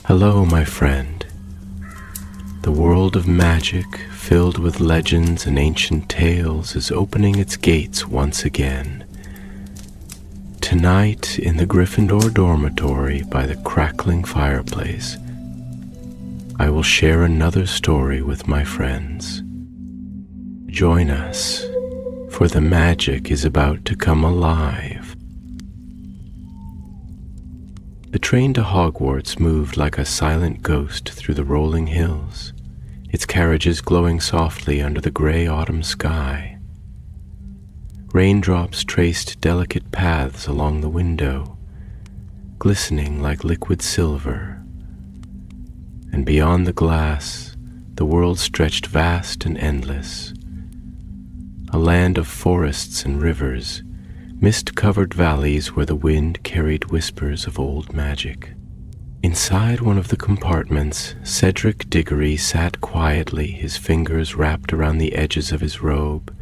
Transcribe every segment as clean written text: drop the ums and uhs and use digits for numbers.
Hello, my friend. The world of magic, filled with legends and ancient tales, is opening its gates once again. Tonight, in the Gryffindor dormitory by the crackling fireplace, I will share another story with my friends. Join us, for the magic is about to come alive. The train to Hogwarts moved like a silent ghost through the rolling hills, its carriages glowing softly under the gray autumn sky. Raindrops traced delicate paths along the window, glistening like liquid silver. And beyond the glass, the world stretched vast and endless, a land of forests and rivers, mist-covered valleys where the wind carried whispers of old magic. Inside one of the compartments, Cedric Diggory sat quietly, his fingers wrapped around the edges of his robe,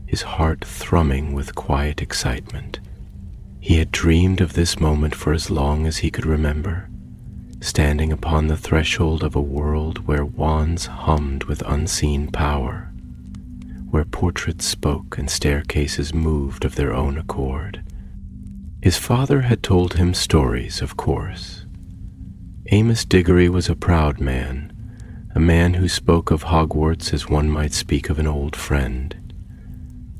his heart thrumming with quiet excitement. He had dreamed of this moment for as long as he could remember, standing upon the threshold of a world where wands hummed with unseen power, where portraits spoke and staircases moved of their own accord. His father had told him stories, of course. Amos Diggory was a proud man, a man who spoke of Hogwarts as one might speak of an old friend.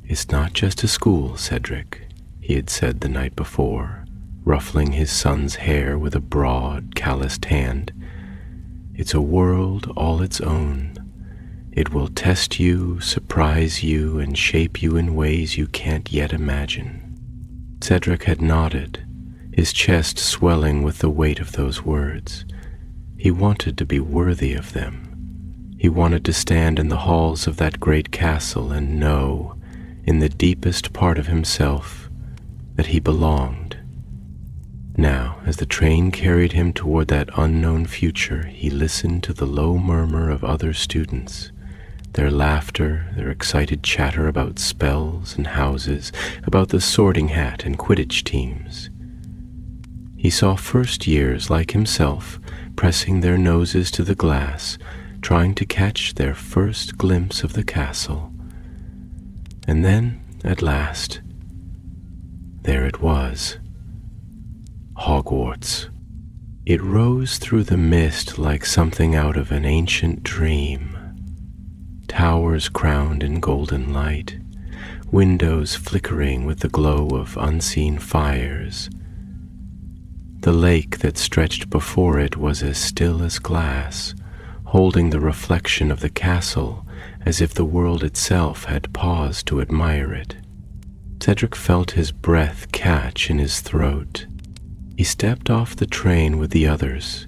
"It's not just a school, Cedric," he had said the night before, ruffling his son's hair with a broad, calloused hand. "It's a world all its own. It will test you, surprise you, and shape you in ways you can't yet imagine." Cedric had nodded, his chest swelling with the weight of those words. He wanted to be worthy of them. He wanted to stand in the halls of that great castle and know, in the deepest part of himself, that he belonged. Now, as the train carried him toward that unknown future, he listened to the low murmur of other students, their laughter, their excited chatter about spells and houses, about the Sorting Hat and Quidditch teams. He saw first years like himself pressing their noses to the glass, trying to catch their first glimpse of the castle. And then, at last, there it was, Hogwarts. It rose through the mist like something out of an ancient dream. Towers crowned in golden light, windows flickering with the glow of unseen fires. The lake that stretched before it was as still as glass, holding the reflection of the castle as if the world itself had paused to admire it. Cedric felt his breath catch in his throat. He stepped off the train with the others,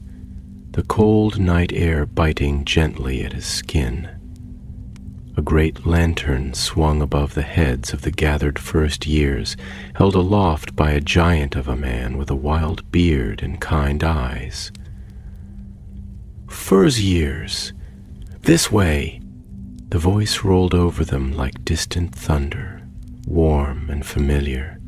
the cold night air biting gently at his skin. A great lantern swung above the heads of the gathered first years, held aloft by a giant of a man with a wild beard and kind eyes. "First years! This way!" The voice rolled over them like distant thunder, warm and familiar.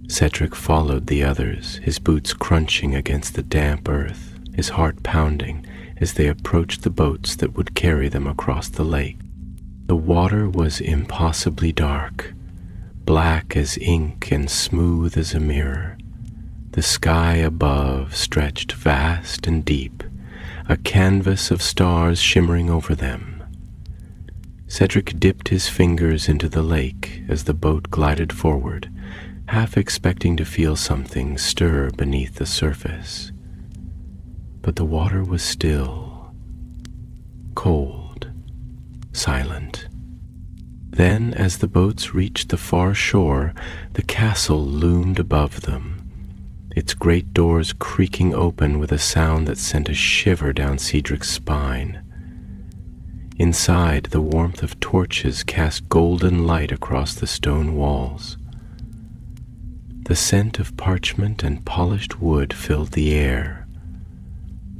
Cedric followed the others, his boots crunching against the damp earth, his heart pounding as they approached the boats that would carry them across the lake. The water was impossibly dark, black as ink and smooth as a mirror. The sky above stretched vast and deep, a canvas of stars shimmering over them. Cedric dipped his fingers into the lake as the boat glided forward, half expecting to feel something stir beneath the surface. But the water was still, cold, silent. Then, as the boats reached the far shore, the castle loomed above them, its great doors creaking open with a sound that sent a shiver down Cedric's spine. Inside, the warmth of torches cast golden light across the stone walls. The scent of parchment and polished wood filled the air.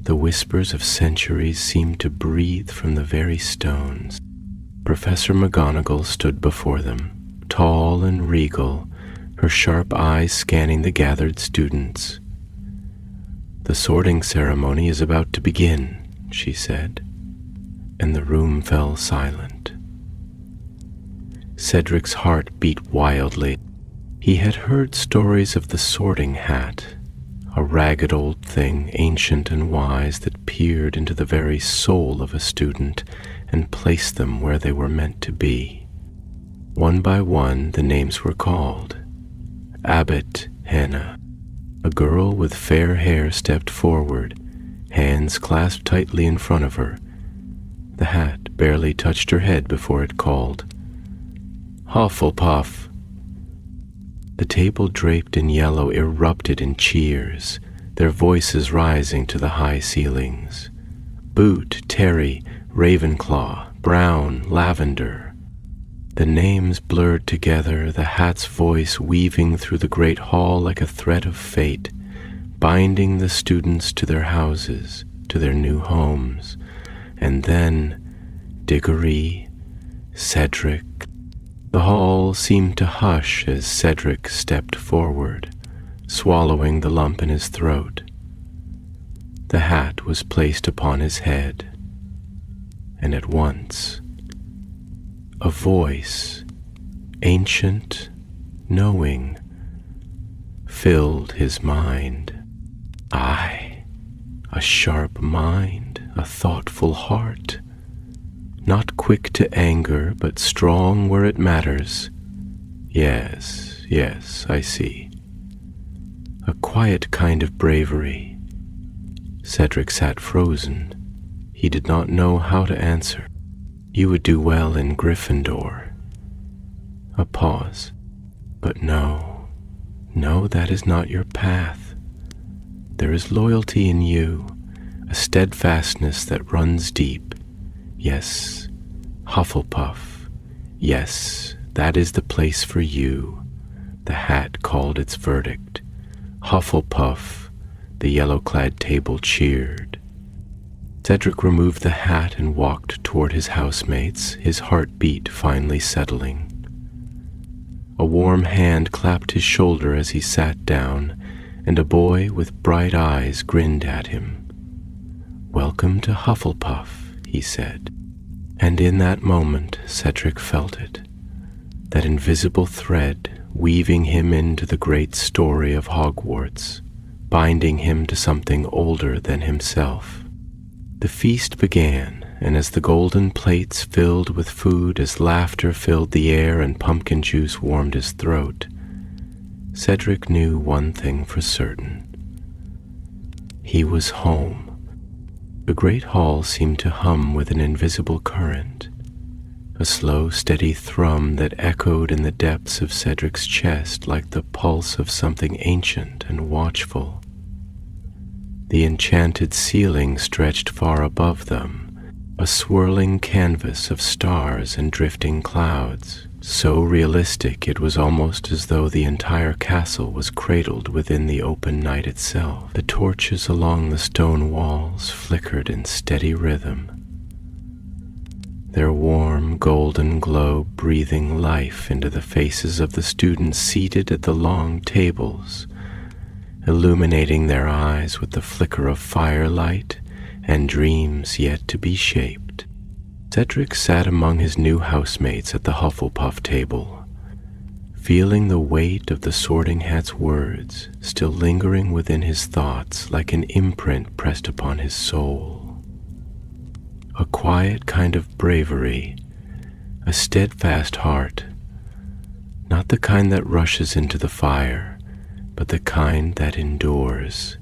The whispers of centuries seemed to breathe from the very stones. Professor McGonagall stood before them, tall and regal, her sharp eyes scanning the gathered students. "The sorting ceremony is about to begin," she said, and the room fell silent. Cedric's heart beat wildly. He had heard stories of the sorting hat, a ragged old thing, ancient and wise, that peered into the very soul of a student and placed them where they were meant to be. One by one, the names were called. Abbot Hannah. A girl with fair hair stepped forward, hands clasped tightly in front of her. The hat barely touched her head before it called, "Hufflepuff." The table draped in yellow erupted in cheers, their voices rising to the high ceilings. Boot, Terry, Ravenclaw, Brown, Lavender. The names blurred together, the hat's voice weaving through the great hall like a thread of fate, binding the students to their houses, to their new homes. And then Diggory, Cedric. The hall seemed to hush as Cedric stepped forward, swallowing the lump in his throat. The hat was placed upon his head, and at once a voice, ancient, knowing, filled his mind. Aye, a sharp mind, a thoughtful heart, not quick to anger, but strong where it matters. Yes, yes, I see. A quiet kind of bravery. Cedric sat frozen. He did not know how to answer. "You would do well in Gryffindor." A pause. "But no, that is not your path. There is loyalty in you, a steadfastness that runs deep. Yes, Hufflepuff. Yes, that is the place for you." The hat called its verdict. Hufflepuff. The yellow-clad table cheered. Cedric removed the hat and walked toward his housemates, his heartbeat finally settling. A warm hand clapped his shoulder as he sat down, and a boy with bright eyes grinned at him. "Welcome to Hufflepuff," he said. And in that moment, Cedric felt it, that invisible thread weaving him into the great story of Hogwarts, binding him to something older than himself. The feast began, and as the golden plates filled with food, as laughter filled the air and pumpkin juice warmed his throat, Cedric knew one thing for certain. He was home. The great hall seemed to hum with an invisible current, a slow, steady thrum that echoed in the depths of Cedric's chest like the pulse of something ancient and watchful. The enchanted ceiling stretched far above them, a swirling canvas of stars and drifting clouds, so realistic it was almost as though the entire castle was cradled within the open night itself. The torches along the stone walls flickered in steady rhythm, their warm golden glow breathing life into the faces of the students seated at the long tables, illuminating their eyes with the flicker of firelight and dreams yet to be shaped. Cedric sat among his new housemates at the Hufflepuff table, feeling the weight of the Sorting Hat's words still lingering within his thoughts like an imprint pressed upon his soul. A quiet kind of bravery, a steadfast heart, not the kind that rushes into the fire, but the kind that endures.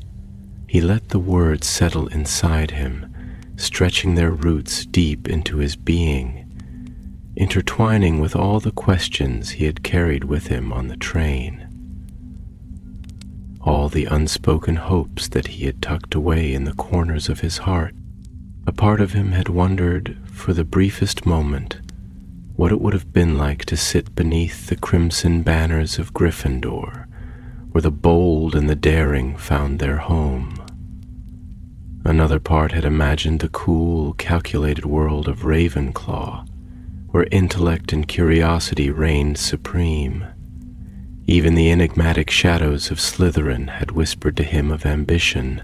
He let the words settle inside him, stretching their roots deep into his being, intertwining with all the questions he had carried with him on the train, all the unspoken hopes that he had tucked away in the corners of his heart. A part of him had wondered, for the briefest moment, what it would have been like to sit beneath the crimson banners of Gryffindor, where the bold and the daring found their home. Another part had imagined the cool, calculated world of Ravenclaw, where intellect and curiosity reigned supreme. Even the enigmatic shadows of Slytherin had whispered to him of ambition,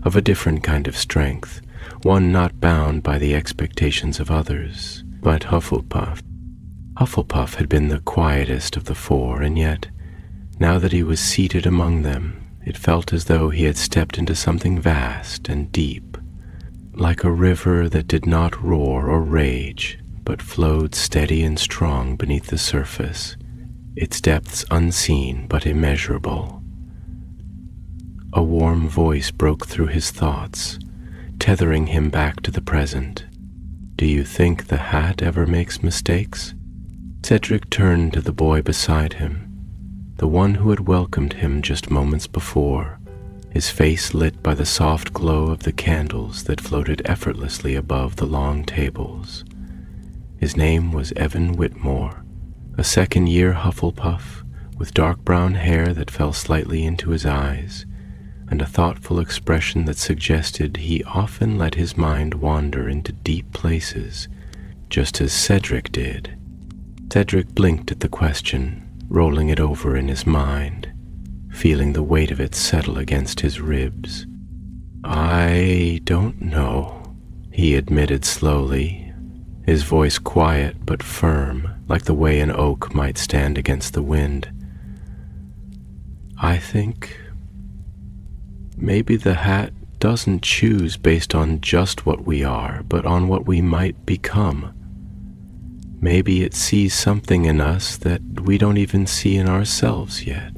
of a different kind of strength, one not bound by the expectations of others. But Hufflepuff had been the quietest of the four, and yet, now that he was seated among them, it felt as though he had stepped into something vast and deep, like a river that did not roar or rage, but flowed steady and strong beneath the surface, its depths unseen but immeasurable. A warm voice broke through his thoughts, tethering him back to the present. "Do you think the hat ever makes mistakes?" Cedric turned to the boy beside him, the one who had welcomed him just moments before, his face lit by the soft glow of the candles that floated effortlessly above the long tables. His name was Evan Whitmore, a second-year Hufflepuff with dark brown hair that fell slightly into his eyes, and a thoughtful expression that suggested he often let his mind wander into deep places, just as Cedric did. Cedric blinked at the question, rolling it over in his mind, feeling the weight of it settle against his ribs. "I don't know," he admitted slowly, his voice quiet but firm, like the way an oak might stand against the wind. "I think maybe the hat doesn't choose based on just what we are, but on what we might become. Maybe it sees something in us that we don't even see in ourselves yet."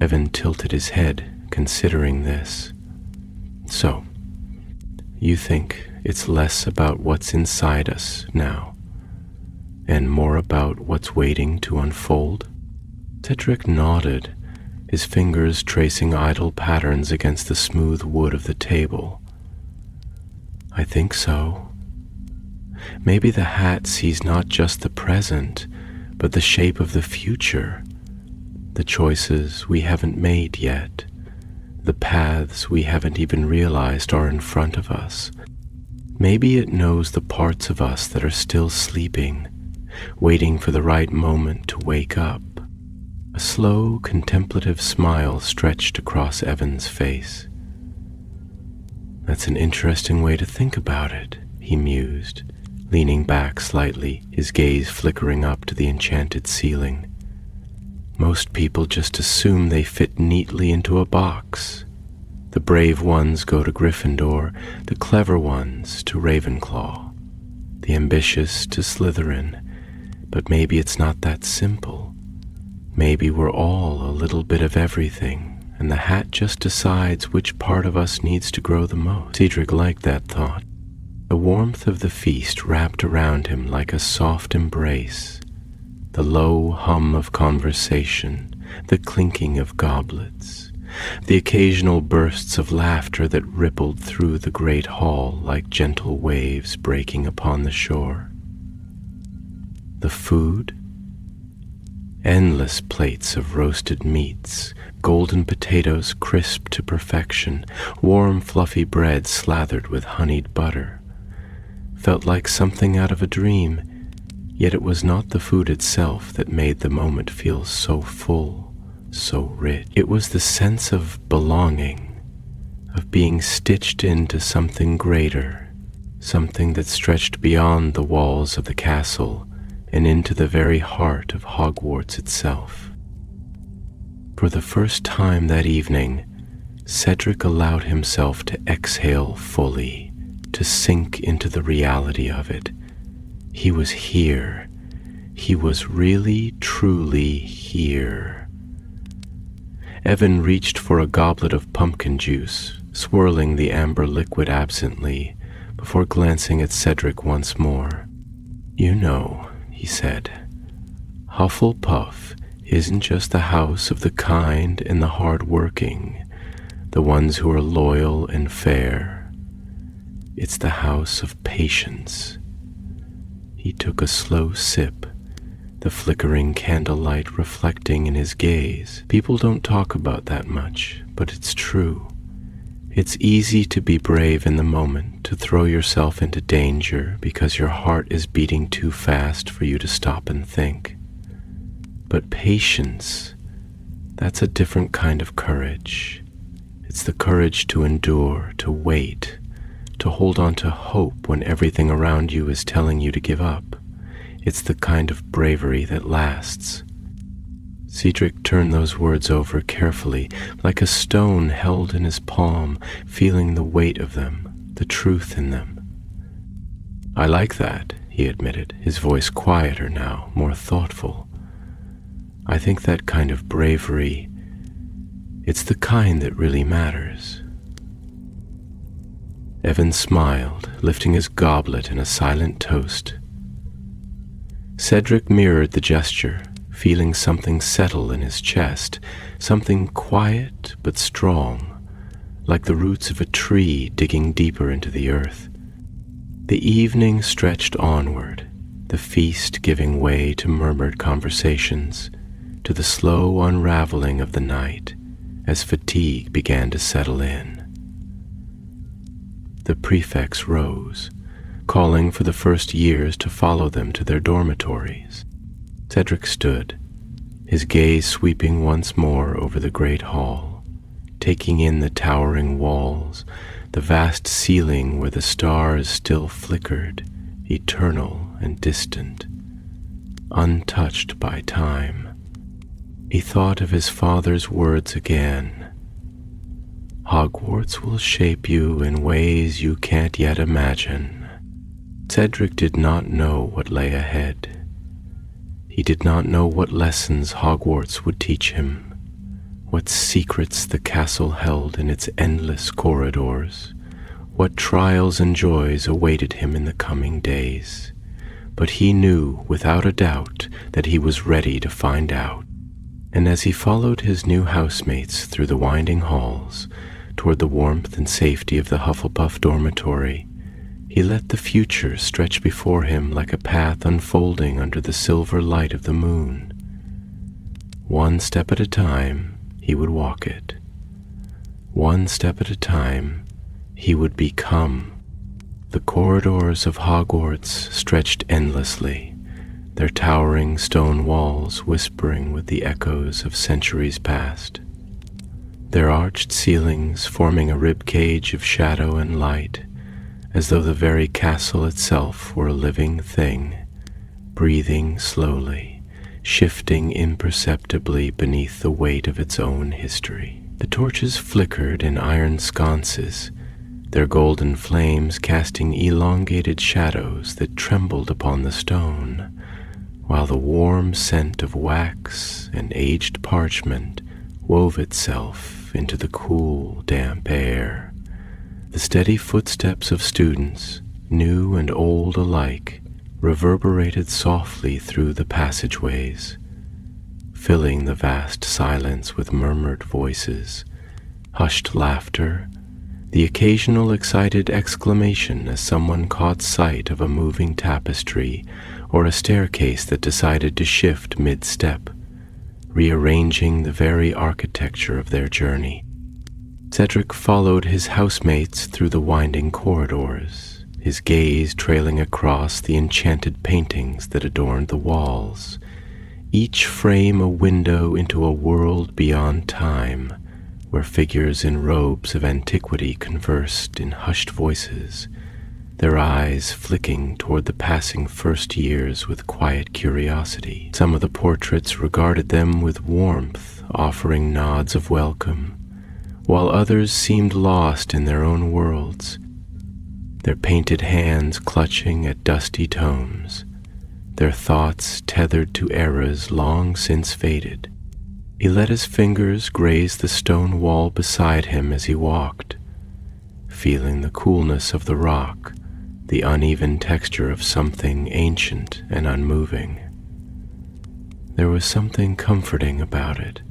Evan tilted his head, considering this. "So, you think it's less about what's inside us now, and more about what's waiting to unfold?" Cedric nodded, his fingers tracing idle patterns against the smooth wood of the table. "I think so. Maybe the hat sees not just the present, but the shape of the future, the choices we haven't made yet, the paths we haven't even realized are in front of us. Maybe it knows the parts of us that are still sleeping, waiting for the right moment to wake up." A slow, contemplative smile stretched across Evan's face. "That's an interesting way to think about it," he mused, leaning back slightly, his gaze flickering up to the enchanted ceiling. "Most people just assume they fit neatly into a box. The brave ones go to Gryffindor, the clever ones to Ravenclaw, the ambitious to Slytherin. But maybe it's not that simple. Maybe we're all a little bit of everything, and the hat just decides which part of us needs to grow the most." Cedric liked that thought. The warmth of the feast wrapped around him like a soft embrace, the low hum of conversation, the clinking of goblets, the occasional bursts of laughter that rippled through the great hall like gentle waves breaking upon the shore. The food? Endless plates of roasted meats, golden potatoes crisp to perfection, warm fluffy bread slathered with honeyed butter. Felt like something out of a dream, yet it was not the food itself that made the moment feel so full, so rich. It was the sense of belonging, of being stitched into something greater, something that stretched beyond the walls of the castle and into the very heart of Hogwarts itself. For the first time that evening, Cedric allowed himself to exhale fully, to sink into the reality of it. He was here. He was really, truly here. Evan reached for a goblet of pumpkin juice, swirling the amber liquid absently, before glancing at Cedric once more. "You know," he said, "Hufflepuff isn't just the house of the kind and the hard-working, the ones who are loyal and fair. It's the house of patience." He took a slow sip, the flickering candlelight reflecting in his gaze. People don't talk about that much, but it's true. It's easy to be brave in the moment, to throw yourself into danger because your heart is beating too fast for you to stop and think. But patience, that's a different kind of courage. It's It's the courage to endure, to wait, to hold on to hope when everything around you is telling you to give up. It's the kind of bravery that lasts. Cedric turned those words over carefully, like a stone held in his palm, feeling the weight of them, the truth in them. "I like that," he admitted, his voice quieter now, more thoughtful. "I think that kind of bravery, it's the kind that really matters." Evan smiled, lifting his goblet in a silent toast. Cedric mirrored the gesture, feeling something settle in his chest, something quiet but strong, like the roots of a tree digging deeper into the earth. The evening stretched onward, the feast giving way to murmured conversations, to the slow unraveling of the night as fatigue began to settle in. The prefects rose, calling for the first years to follow them to their dormitories. Cedric stood, his gaze sweeping once more over the great hall, taking in the towering walls, the vast ceiling where the stars still flickered, eternal and distant, untouched by time. He thought of his father's words again. "Hogwarts will shape you in ways you can't yet imagine." Cedric did not know what lay ahead. He did not know what lessons Hogwarts would teach him, what secrets the castle held in its endless corridors, what trials and joys awaited him in the coming days. But he knew without a doubt that he was ready to find out. And as he followed his new housemates through the winding halls, toward the warmth and safety of the Hufflepuff dormitory, he let the future stretch before him like a path unfolding under the silver light of the moon. One step at a time, he would walk it. One step at a time, he would become. The corridors of Hogwarts stretched endlessly, their towering stone walls whispering with the echoes of centuries past, their arched ceilings forming a ribcage of shadow and light, as though the very castle itself were a living thing, breathing slowly, shifting imperceptibly beneath the weight of its own history. The torches flickered in iron sconces, their golden flames casting elongated shadows that trembled upon the stone, while the warm scent of wax and aged parchment wove itself into the cool, damp air. The steady footsteps of students, new and old alike, reverberated softly through the passageways, filling the vast silence with murmured voices, hushed laughter, the occasional excited exclamation as someone caught sight of a moving tapestry or a staircase that decided to shift mid-step, rearranging the very architecture of their journey. Cedric followed his housemates through the winding corridors, his gaze trailing across the enchanted paintings that adorned the walls, each frame a window into a world beyond time, where figures in robes of antiquity conversed in hushed voices, their eyes flicking toward the passing first years with quiet curiosity. Some of the portraits regarded them with warmth, offering nods of welcome, while others seemed lost in their own worlds, their painted hands clutching at dusty tomes, their thoughts tethered to eras long since faded. He let his fingers graze the stone wall beside him as he walked, feeling the coolness of the rock, the uneven texture of something ancient and unmoving. There was something comforting about it,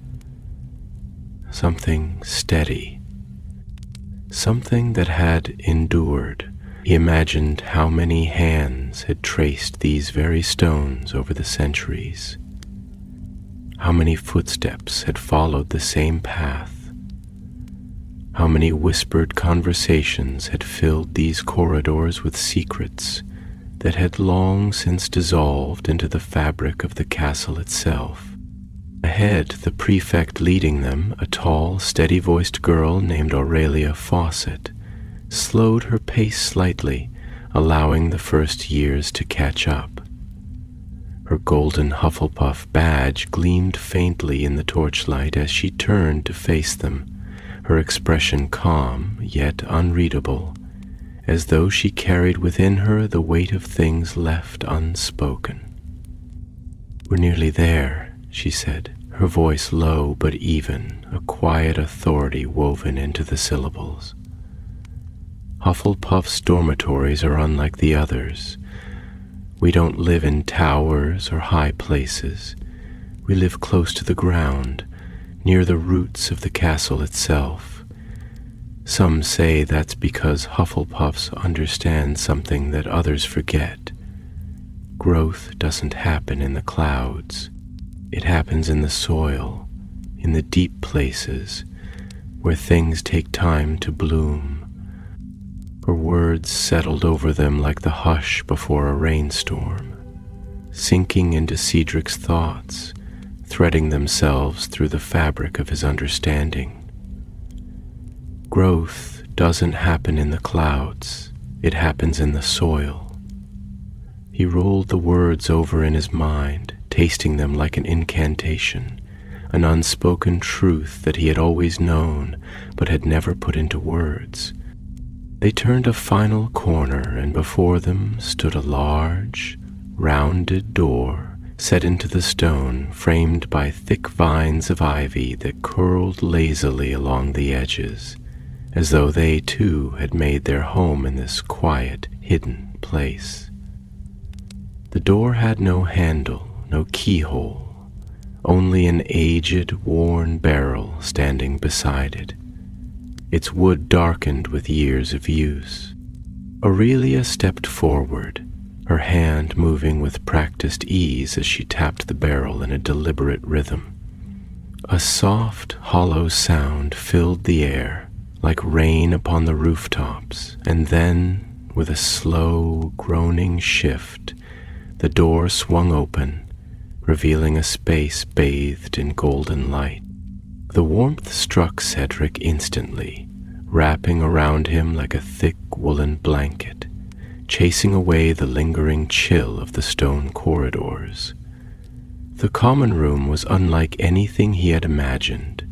something steady, something that had endured. He imagined how many hands had traced these very stones over the centuries, how many footsteps had followed the same path, how many whispered conversations had filled these corridors with secrets that had long since dissolved into the fabric of the castle itself. Ahead, the prefect leading them, a tall, steady-voiced girl named Aurelia Fawcett, slowed her pace slightly, allowing the first years to catch up. Her golden Hufflepuff badge gleamed faintly in the torchlight as she turned to face them, her expression calm yet unreadable, as though she carried within her the weight of things left unspoken. "We're nearly there," she said, her voice low but even, a quiet authority woven into the syllables. "Hufflepuff's dormitories are unlike the others. We don't live in towers or high places. We live close to the ground, near the roots of the castle itself. Some say that's because Hufflepuffs understand something that others forget. Growth doesn't happen in the clouds. It happens in the soil, in the deep places, where things take time to bloom." Her words settled over them like the hush before a rainstorm, sinking into Cedric's thoughts, threading themselves through the fabric of his understanding. Growth doesn't happen in the clouds, it happens in the soil. He rolled the words over in his mind, tasting them like an incantation, an unspoken truth that he had always known but had never put into words. They turned a final corner, and before them stood a large, rounded door set into the stone, framed by thick vines of ivy that curled lazily along the edges, as though they too had made their home in this quiet, hidden place. The door had no handle, no keyhole, only an aged, worn barrel standing beside it, its wood darkened with years of use. Aurelia stepped forward, her hand moving with practiced ease as she tapped the barrel in a deliberate rhythm. A soft, hollow sound filled the air, like rain upon the rooftops, and then, with a slow, groaning shift, the door swung open, revealing a space bathed in golden light. The warmth struck Cedric instantly, wrapping around him like a thick woolen blanket, chasing away the lingering chill of the stone corridors. The common room was unlike anything he had imagined,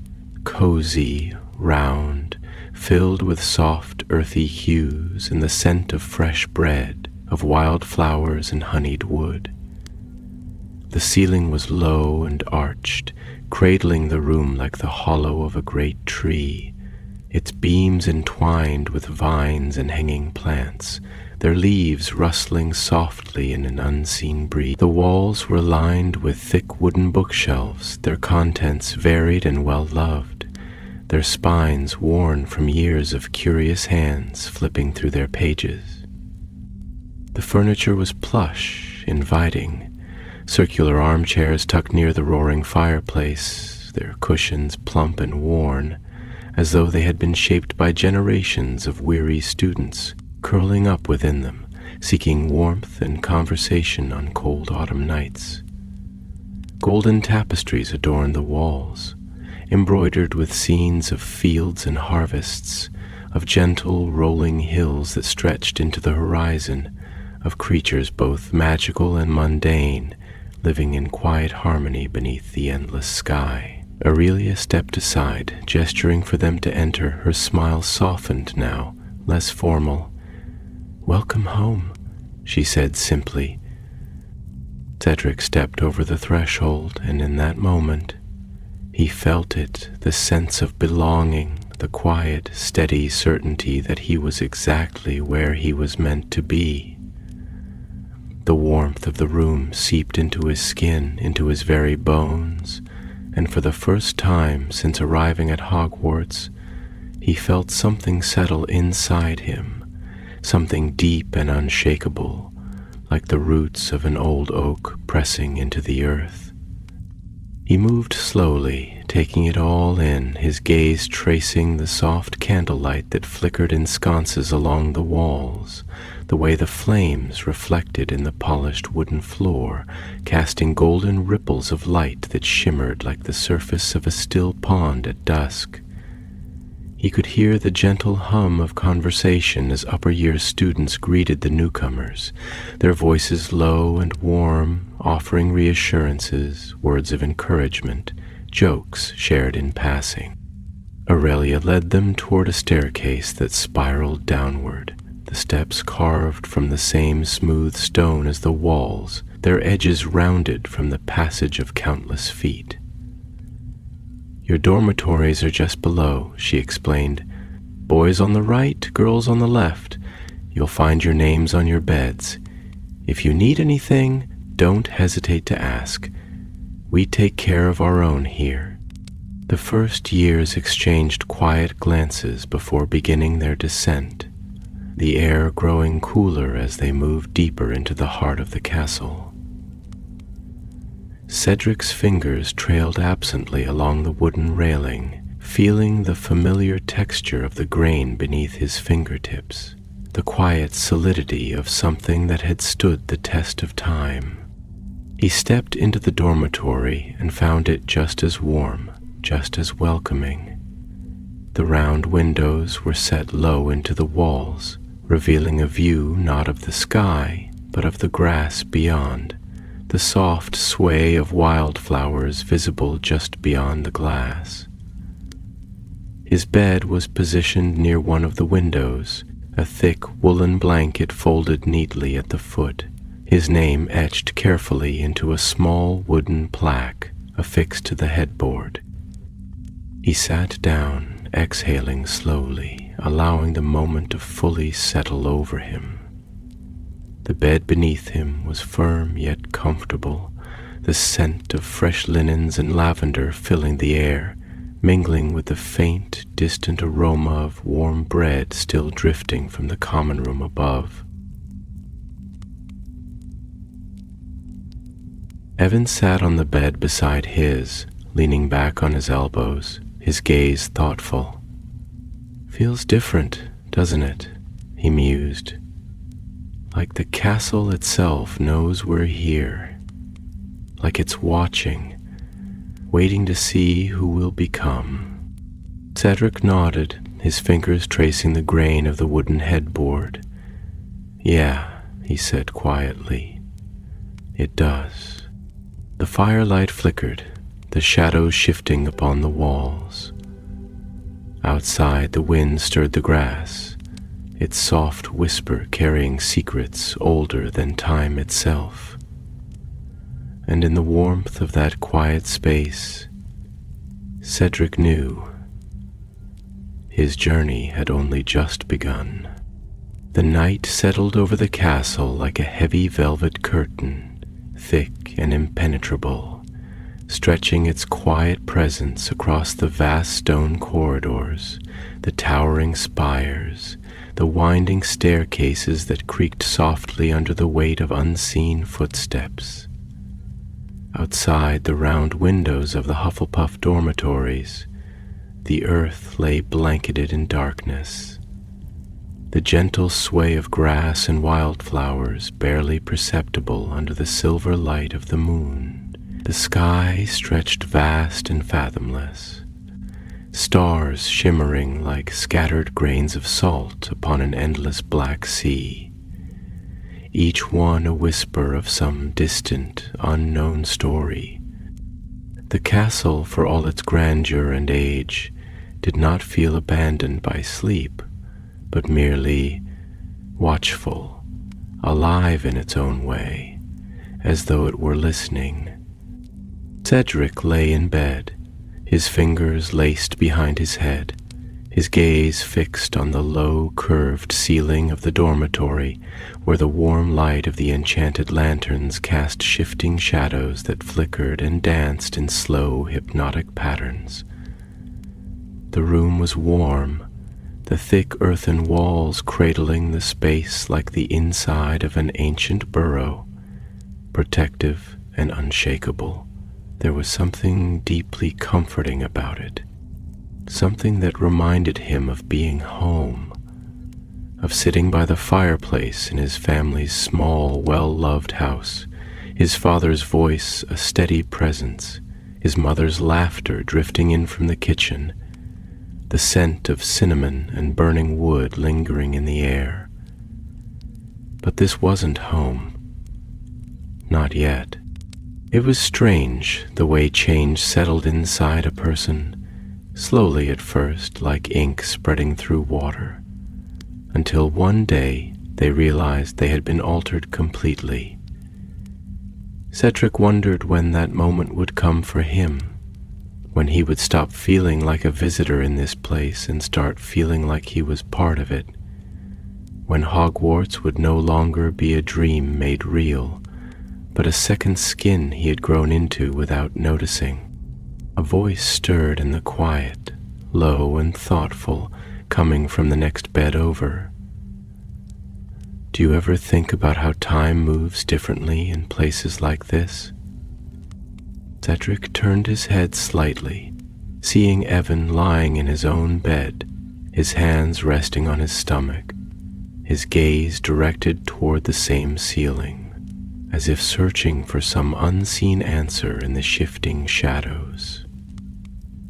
cozy, round, filled with soft, earthy hues and the scent of fresh bread, of wild flowers and honeyed wood. The ceiling was low and arched, cradling the room like the hollow of a great tree, its beams entwined with vines and hanging plants, their leaves rustling softly in an unseen breeze. The walls were lined with thick wooden bookshelves, their contents varied and well-loved, their spines worn from years of curious hands flipping through their pages. The furniture was plush, inviting, circular armchairs tucked near the roaring fireplace, their cushions plump and worn, as though they had been shaped by generations of weary students, curling up within them, seeking warmth and conversation on cold autumn nights. Golden tapestries adorned the walls, embroidered with scenes of fields and harvests, of gentle rolling hills that stretched into the horizon, of creatures both magical and mundane, living in quiet harmony beneath the endless sky. Aurelia stepped aside, gesturing for them to enter, her smile softened now, less formal. "Welcome home," she said simply. Cedric stepped over the threshold, and in that moment, he felt it, the sense of belonging, the quiet, steady certainty that he was exactly where he was meant to be. The warmth of the room seeped into his skin, into his very bones, and for the first time since arriving at Hogwarts, he felt something settle inside him, something deep and unshakable, like the roots of an old oak pressing into the earth. He moved slowly, taking it all in, his gaze tracing the soft candlelight that flickered in sconces along the walls, the way the flames reflected in the polished wooden floor, casting golden ripples of light that shimmered like the surface of a still pond at dusk. He could hear the gentle hum of conversation as upper-year students greeted the newcomers, their voices low and warm, offering reassurances, words of encouragement, jokes shared in passing. Aurelia led them toward a staircase that spiraled downward, the steps carved from the same smooth stone as the walls, their edges rounded from the passage of countless feet. "Your dormitories are just below," she explained. "Boys on the right, girls on the left. You'll find your names on your beds. If you need anything, don't hesitate to ask. We take care of our own here." The first years exchanged quiet glances before beginning their descent, the air growing cooler as they moved deeper into the heart of the castle. Cedric's fingers trailed absently along the wooden railing, feeling the familiar texture of the grain beneath his fingertips, the quiet solidity of something that had stood the test of time. He stepped into the dormitory and found it just as warm, just as welcoming. The round windows were set low into the walls, revealing a view not of the sky, but of the grass beyond, the soft sway of wildflowers visible just beyond the glass. His bed was positioned near one of the windows, a thick woolen blanket folded neatly at the foot, his name etched carefully into a small wooden plaque affixed to the headboard. He sat down, exhaling slowly, allowing the moment to fully settle over him. The bed beneath him was firm yet comfortable, the scent of fresh linens and lavender filling the air, mingling with the faint, distant aroma of warm bread still drifting from the common room above. Evan sat on the bed beside his, leaning back on his elbows, his gaze thoughtful. "Feels different, doesn't it?" he mused. "Like the castle itself knows we're here. Like it's watching, waiting to see who we'll become." Cedric nodded, his fingers tracing the grain of the wooden headboard. "Yeah," he said quietly. "It does." The firelight flickered, the shadows shifting upon the walls. Outside, the wind stirred the grass, its soft whisper carrying secrets older than time itself. And in the warmth of that quiet space, Cedric knew his journey had only just begun. The night settled over the castle like a heavy velvet curtain, thick and impenetrable, stretching its quiet presence across the vast stone corridors, the towering spires, the winding staircases that creaked softly under the weight of unseen footsteps. Outside the round windows of the Hufflepuff dormitories, the earth lay blanketed in darkness. The gentle sway of grass and wildflowers barely perceptible under the silver light of the moon. The sky stretched vast and fathomless, stars shimmering like scattered grains of salt upon an endless black sea, each one a whisper of some distant, unknown story. The castle, for all its grandeur and age, did not feel abandoned by sleep, but merely watchful, alive in its own way, as though it were listening. Cedric lay in bed, his fingers laced behind his head, his gaze fixed on the low, curved ceiling of the dormitory, where the warm light of the enchanted lanterns cast shifting shadows that flickered and danced in slow, hypnotic patterns. The room was warm, the thick earthen walls cradling the space like the inside of an ancient burrow, protective and unshakable. There was something deeply comforting about it, something that reminded him of being home, of sitting by the fireplace in his family's small, well-loved house, his father's voice a steady presence, his mother's laughter drifting in from the kitchen, the scent of cinnamon and burning wood lingering in the air. But this wasn't home. Not yet. It was strange the way change settled inside a person, slowly at first, like ink spreading through water, until one day they realized they had been altered completely. Cedric wondered when that moment would come for him, when he would stop feeling like a visitor in this place and start feeling like he was part of it, when Hogwarts would no longer be a dream made real, but a second skin he had grown into without noticing. A voice stirred in the quiet, low and thoughtful, coming from the next bed over. Do you ever think about how time moves differently in places like this? Cedric turned his head slightly, seeing Evan lying in his own bed, his hands resting on his stomach, his gaze directed toward the same ceiling, as if searching for some unseen answer in the shifting shadows.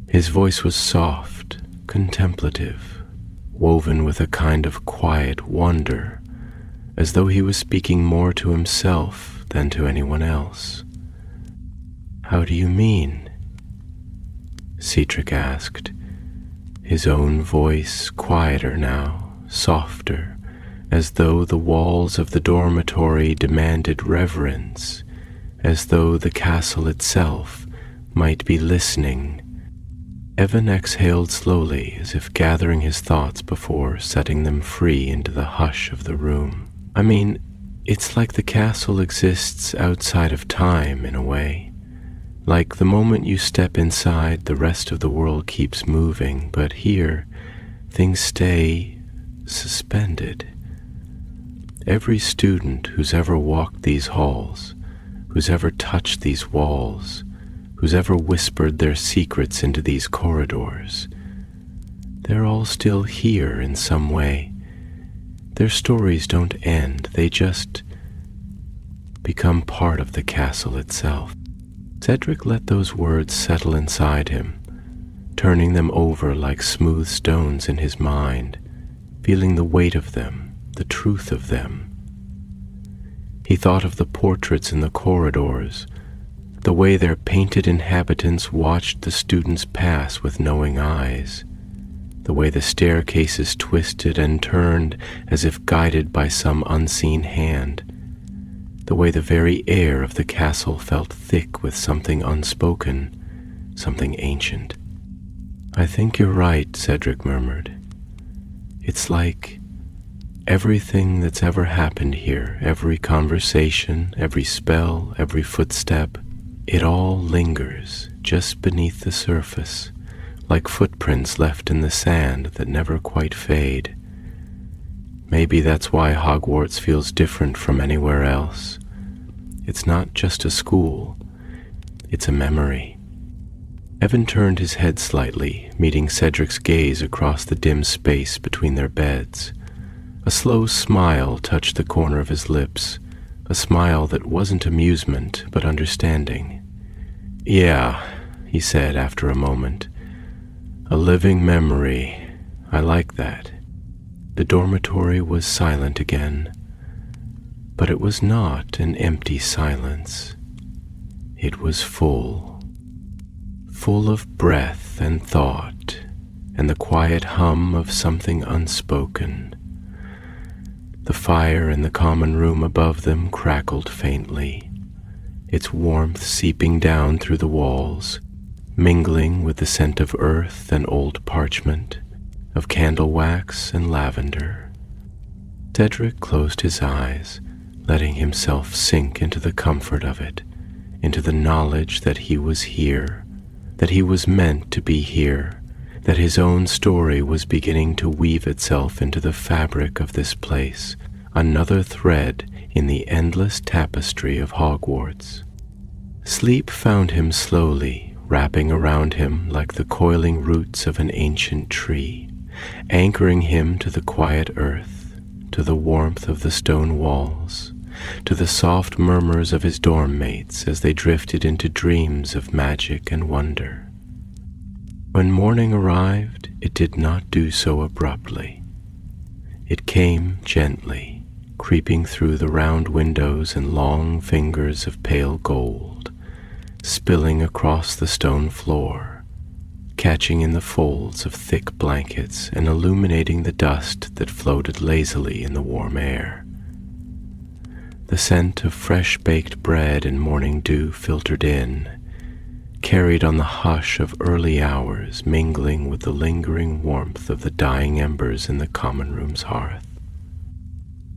His voice was soft, contemplative, woven with a kind of quiet wonder, as though he was speaking more to himself than to anyone else. "How do you mean?" Cedric asked, his own voice quieter now, softer, as though the walls of the dormitory demanded reverence, as though the castle itself might be listening. Evan exhaled slowly, as if gathering his thoughts before setting them free into the hush of the room. "I mean, it's like the castle exists outside of time in a way. Like the moment you step inside, the rest of the world keeps moving, but here, things stay suspended. Every student who's ever walked these halls, who's ever touched these walls, who's ever whispered their secrets into these corridors, they're all still here in some way. Their stories don't end, they just become part of the castle itself." Cedric let those words settle inside him, turning them over like smooth stones in his mind, feeling the weight of them, the truth of them. He thought of the portraits in the corridors, the way their painted inhabitants watched the students pass with knowing eyes, the way the staircases twisted and turned as if guided by some unseen hand, the way the very air of the castle felt thick with something unspoken, something ancient. "I think you're right," Cedric murmured. "It's like everything that's ever happened here, every conversation, every spell, every footstep, it all lingers just beneath the surface, like footprints left in the sand that never quite fade. Maybe that's why Hogwarts feels different from anywhere else. It's not just a school, it's a memory." Evan turned his head slightly, meeting Cedric's gaze across the dim space between their beds. A slow smile touched the corner of his lips, a smile that wasn't amusement but understanding. "Yeah," he said after a moment. "A living memory. I like that." The dormitory was silent again, but it was not an empty silence. It was full of breath and thought, and the quiet hum of something unspoken. The fire in the common room above them crackled faintly, its warmth seeping down through the walls, mingling with the scent of earth and old parchment, of candle wax and lavender. Cedric closed his eyes, letting himself sink into the comfort of it, into the knowledge that he was here, that he was meant to be here, that his own story was beginning to weave itself into the fabric of this place, another thread in the endless tapestry of Hogwarts. Sleep found him slowly, wrapping around him like the coiling roots of an ancient tree, anchoring him to the quiet earth, to the warmth of the stone walls, to the soft murmurs of his dorm mates as they drifted into dreams of magic and wonder. When morning arrived, it did not do so abruptly. It came gently, creeping through the round windows in long fingers of pale gold, spilling across the stone floor, catching in the folds of thick blankets and illuminating the dust that floated lazily in the warm air. The scent of fresh-baked bread and morning dew filtered in, carried on the hush of early hours, mingling with the lingering warmth of the dying embers in the common room's hearth.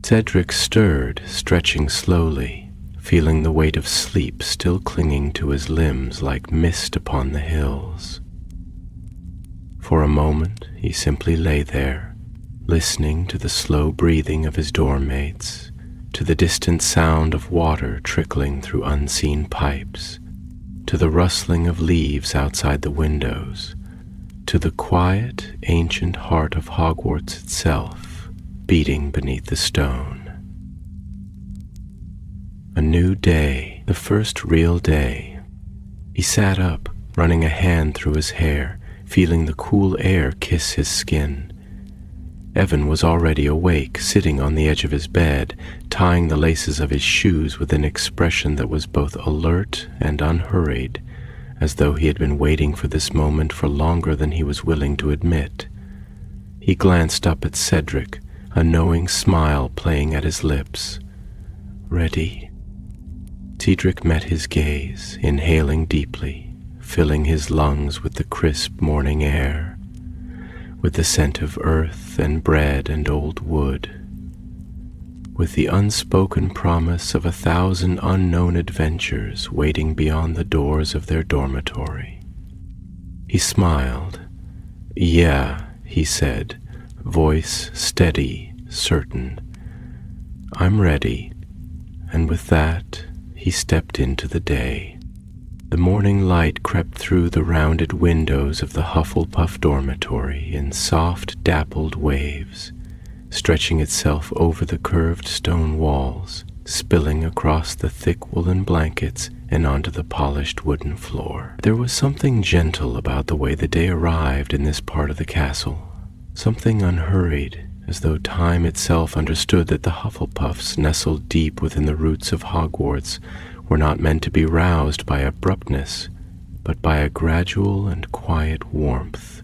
Cedric stirred, stretching slowly, feeling the weight of sleep still clinging to his limbs like mist upon the hills. For a moment, he simply lay there, listening to the slow breathing of his dorm mates, to the distant sound of water trickling through unseen pipes, to the rustling of leaves outside the windows, to the quiet, ancient heart of Hogwarts itself, beating beneath the stone. A new day, the first real day. He sat up, running a hand through his hair, feeling the cool air kiss his skin. Evan was already awake, sitting on the edge of his bed, tying the laces of his shoes with an expression that was both alert and unhurried, as though he had been waiting for this moment for longer than he was willing to admit. He glanced up at Cedric, a knowing smile playing at his lips. Ready? Cedric met his gaze, inhaling deeply, filling his lungs with the crisp morning air, with the scent of earth and bread and old wood, with the unspoken promise of 1,000 unknown adventures waiting beyond the doors of their dormitory. He smiled. "Yeah," he said, voice steady, certain. "I'm ready." And with that, he stepped into the day. The morning light crept through the rounded windows of the Hufflepuff dormitory in soft, dappled waves, stretching itself over the curved stone walls, spilling across the thick woolen blankets and onto the polished wooden floor. There was something gentle about the way the day arrived in this part of the castle, something unhurried, as though time itself understood that the Hufflepuffs nestled deep within the roots of Hogwarts were not meant to be roused by abruptness, but by a gradual and quiet warmth.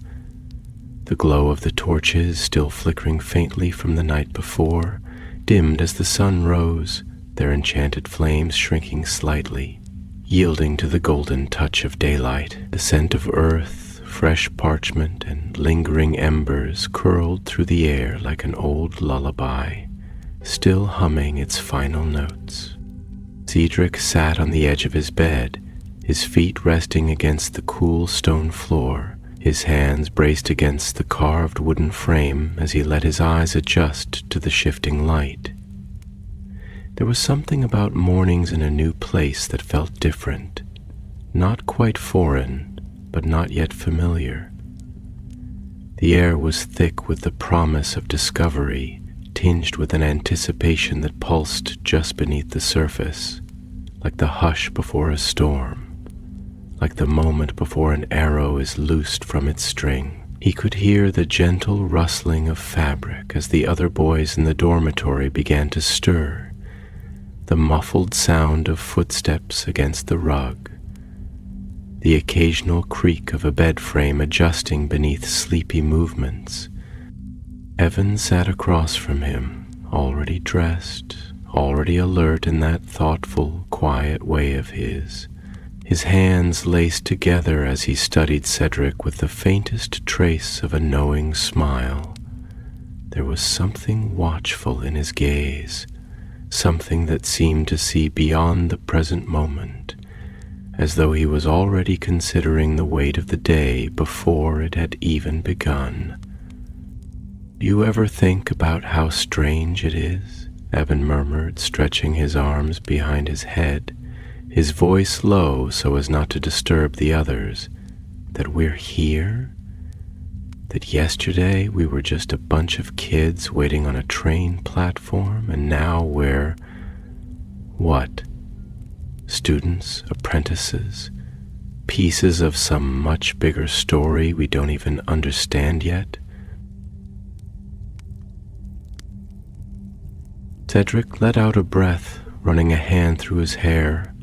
The glow of the torches, still flickering faintly from the night before, dimmed as the sun rose, their enchanted flames shrinking slightly, yielding to the golden touch of daylight. The scent of earth, fresh parchment, and lingering embers curled through the air like an old lullaby, still humming its final notes. Cedric sat on the edge of his bed, his feet resting against the cool stone floor, his hands braced against the carved wooden frame as he let his eyes adjust to the shifting light. There was something about mornings in a new place that felt different, not quite foreign, but not yet familiar. The air was thick with the promise of discovery, tinged with an anticipation that pulsed just beneath the surface, like the hush before a storm, like the moment before an arrow is loosed from its string. He could hear the gentle rustling of fabric as the other boys in the dormitory began to stir, the muffled sound of footsteps against the rug, the occasional creak of a bed frame adjusting beneath sleepy movements. Evan sat across from him, already dressed, already alert in that thoughtful, quiet way of his hands laced together as he studied Cedric with the faintest trace of a knowing smile. There was something watchful in his gaze, something that seemed to see beyond the present moment, as though he was already considering the weight of the day before it had even begun. "Do you ever think about how strange it is?" Evan murmured, stretching his arms behind his head, his voice low so as not to disturb the others. "That we're here? That yesterday we were just a bunch of kids waiting on a train platform, and now we're, what? Students, apprentices, pieces of some much bigger story we don't even understand yet? Cedric let out a breath, running a hand through his hair,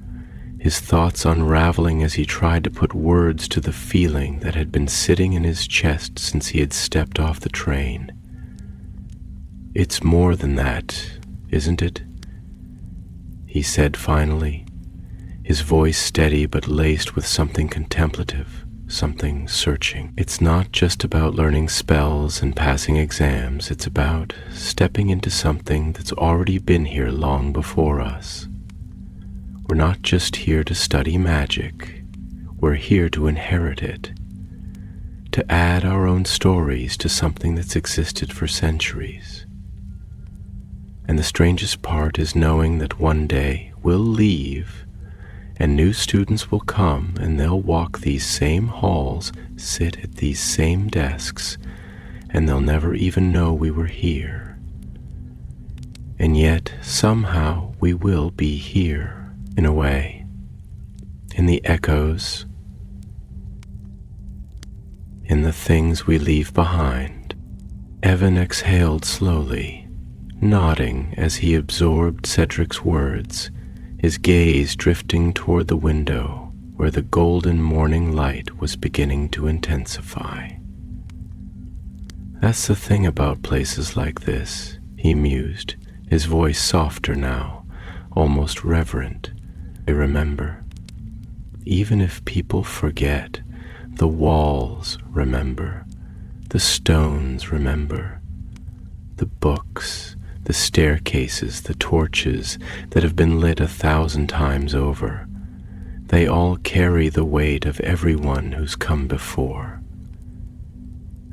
his thoughts unraveling as he tried to put words to the feeling that had been sitting in his chest since he had stepped off the train. "It's more than that, isn't it?" he said finally, his voice steady but laced with something contemplative, something searching. "It's not just about learning spells and passing exams. It's about stepping into something that's already been here long before us. We're not just here to study magic. We're here to inherit it, to add our own stories to something that's existed for centuries. And the strangest part is knowing that one day we'll leave and new students will come and they'll walk these same halls, sit at these same desks, and they'll never even know we were here. And yet, somehow, we will be here. In a way, in the echoes, in the things we leave behind." Evan exhaled slowly, nodding as he absorbed Cedric's words, his gaze drifting toward the window where the golden morning light was beginning to intensify. "That's the thing about places like this," he mused, his voice softer now, almost reverent. "I remember. Even if people forget, the walls remember, the stones remember, the books, the staircases, the torches that have been lit 1,000 times over. They all carry the weight of everyone who's come before.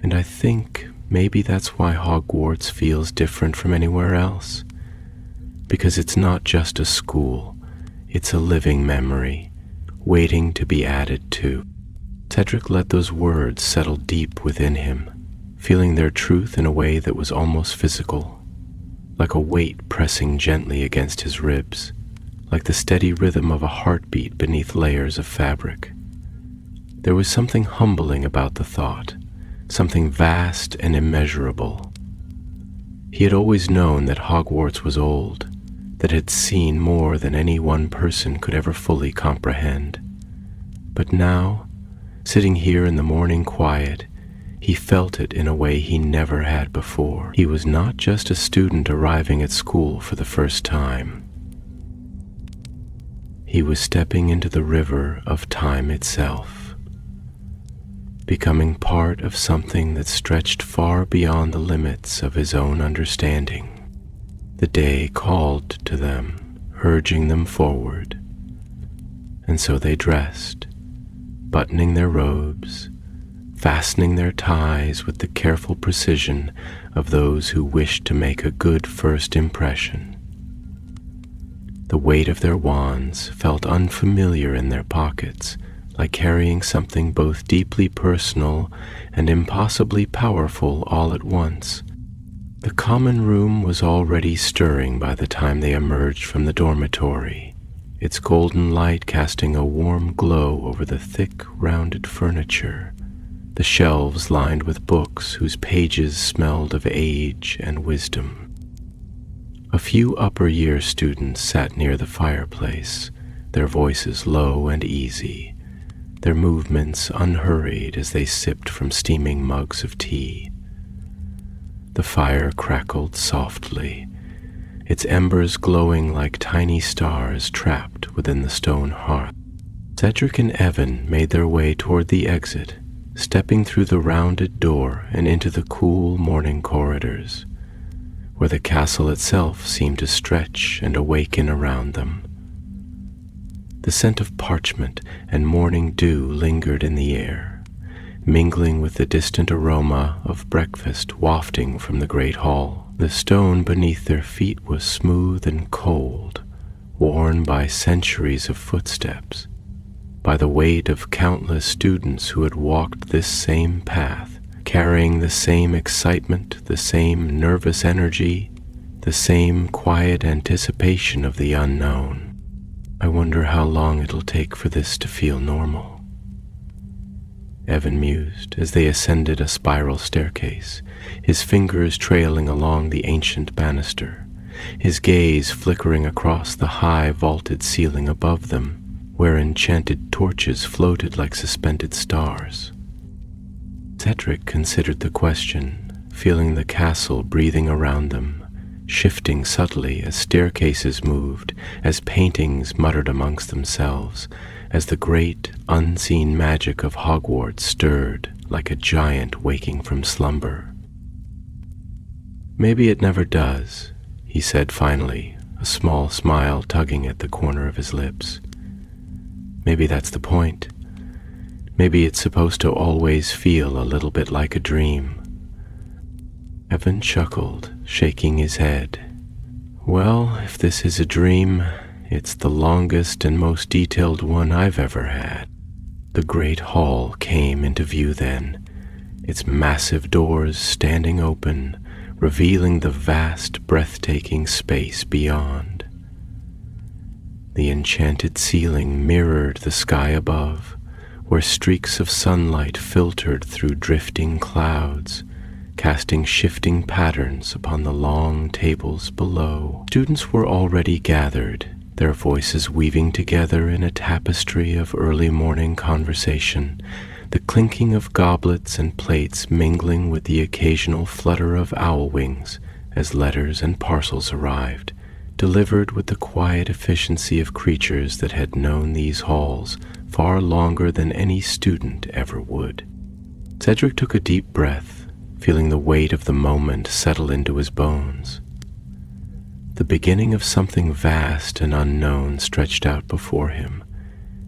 And I think maybe that's why Hogwarts feels different from anywhere else, because it's not just a school. It's a living memory, waiting to be added to." Cedric let those words settle deep within him, feeling their truth in a way that was almost physical, like a weight pressing gently against his ribs, like the steady rhythm of a heartbeat beneath layers of fabric. There was something humbling about the thought, something vast and immeasurable. He had always known that Hogwarts was old, that had seen more than any one person could ever fully comprehend. But now, sitting here in the morning quiet, he felt it in a way he never had before. He was not just a student arriving at school for the first time. He was stepping into the river of time itself, becoming part of something that stretched far beyond the limits of his own understanding. The day called to them, urging them forward, and so they dressed, buttoning their robes, fastening their ties with the careful precision of those who wished to make a good first impression. The weight of their wands felt unfamiliar in their pockets, like carrying something both deeply personal and impossibly powerful all at once. The common room was already stirring by the time they emerged from the dormitory, its golden light casting a warm glow over the thick, rounded furniture, the shelves lined with books whose pages smelled of age and wisdom. A few upper-year students sat near the fireplace, their voices low and easy, their movements unhurried as they sipped from steaming mugs of tea. The fire crackled softly, its embers glowing like tiny stars trapped within the stone hearth. Cedric and Evan made their way toward the exit, stepping through the rounded door and into the cool morning corridors, where the castle itself seemed to stretch and awaken around them. The scent of parchment and morning dew lingered in the air, mingling with the distant aroma of breakfast wafting from the great hall. The stone beneath their feet was smooth and cold, worn by centuries of footsteps, by the weight of countless students who had walked this same path carrying the same excitement, the same nervous energy, the same quiet anticipation of the unknown. I wonder how long it'll take for this to feel normal. Evan mused as they ascended a spiral staircase, his fingers trailing along the ancient banister, his gaze flickering across the high vaulted ceiling above them, where enchanted torches floated like suspended stars. Cedric considered the question, feeling the castle breathing around them, shifting subtly as staircases moved, as paintings muttered amongst themselves, as the great, unseen magic of Hogwarts stirred like a giant waking from slumber. "Maybe it never does," he said finally, a small smile tugging at the corner of his lips. "Maybe that's the point. Maybe it's supposed to always feel a little bit like a dream." Evan chuckled, shaking his head. "Well, if this is a dream, it's the longest and most detailed one I've ever had." The great hall came into view then, its massive doors standing open, revealing the vast, breathtaking space beyond. The enchanted ceiling mirrored the sky above, where streaks of sunlight filtered through drifting clouds, casting shifting patterns upon the long tables below. Students were already gathered, their voices weaving together in a tapestry of early morning conversation, the clinking of goblets and plates mingling with the occasional flutter of owl wings as letters and parcels arrived, delivered with the quiet efficiency of creatures that had known these halls far longer than any student ever would. Cedric took a deep breath, feeling the weight of the moment settle into his bones. The beginning of something vast and unknown stretched out before him,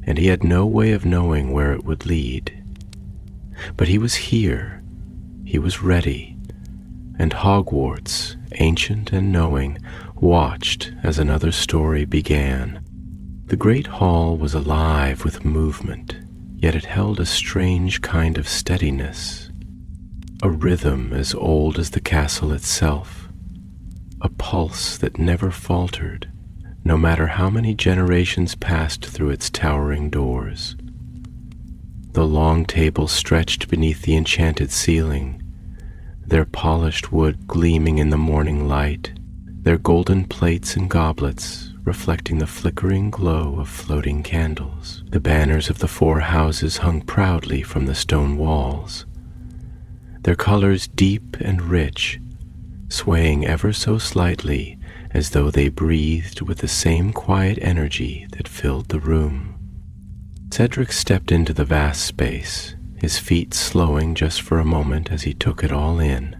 and he had no way of knowing where it would lead. But he was here, he was ready, and Hogwarts, ancient and knowing, watched as another story began. The great hall was alive with movement, yet it held a strange kind of steadiness, a rhythm as old as the castle itself, a pulse that never faltered, no matter how many generations passed through its towering doors. The long tables stretched beneath the enchanted ceiling, their polished wood gleaming in the morning light, their golden plates and goblets reflecting the flickering glow of floating candles. The banners of the 4 houses hung proudly from the stone walls, their colors deep and rich, swaying ever so slightly as though they breathed with the same quiet energy that filled the room. Cedric stepped into the vast space, his feet slowing just for a moment as he took it all in.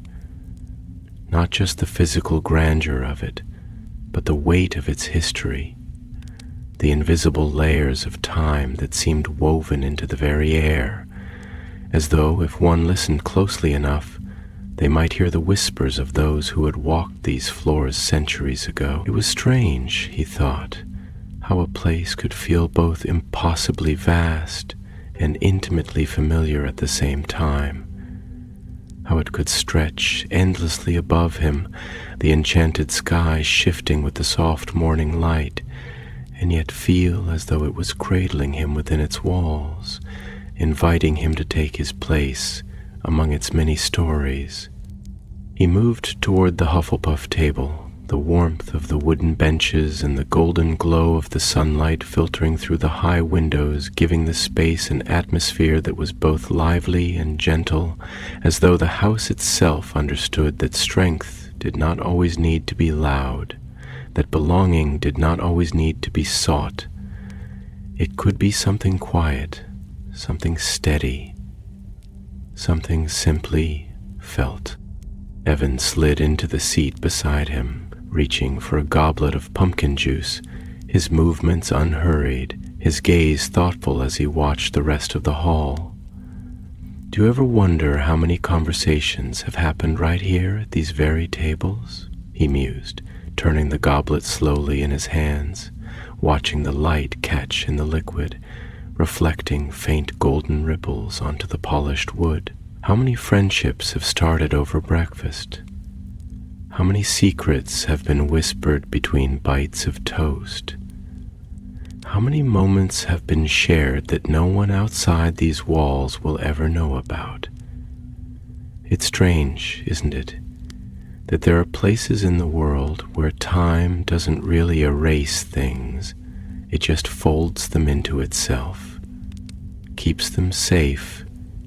Not just the physical grandeur of it, but the weight of its history, the invisible layers of time that seemed woven into the very air, as though if one listened closely enough, they might hear the whispers of those who had walked these floors centuries ago. It was strange, he thought, how a place could feel both impossibly vast and intimately familiar at the same time. How it could stretch endlessly above him, the enchanted sky shifting with the soft morning light, and yet feel as though it was cradling him within its walls, inviting him to take his place among its many stories. He moved toward the Hufflepuff table, the warmth of the wooden benches and the golden glow of the sunlight filtering through the high windows, giving the space an atmosphere that was both lively and gentle, as though the house itself understood that strength did not always need to be loud, that belonging did not always need to be sought. It could be something quiet, something steady, something simply felt. Evan slid into the seat beside him, reaching for a goblet of pumpkin juice, his movements unhurried, his gaze thoughtful as he watched the rest of the hall. "Do you ever wonder how many conversations have happened right here at these very tables?" he mused, turning the goblet slowly in his hands, watching the light catch in the liquid, reflecting faint golden ripples onto the polished wood. How many friendships have started over breakfast? How many secrets have been whispered between bites of toast? How many moments have been shared that no one outside these walls will ever know about? It's strange, isn't it, that there are places in the world where time doesn't really erase things, it just folds them into itself, keeps them safe,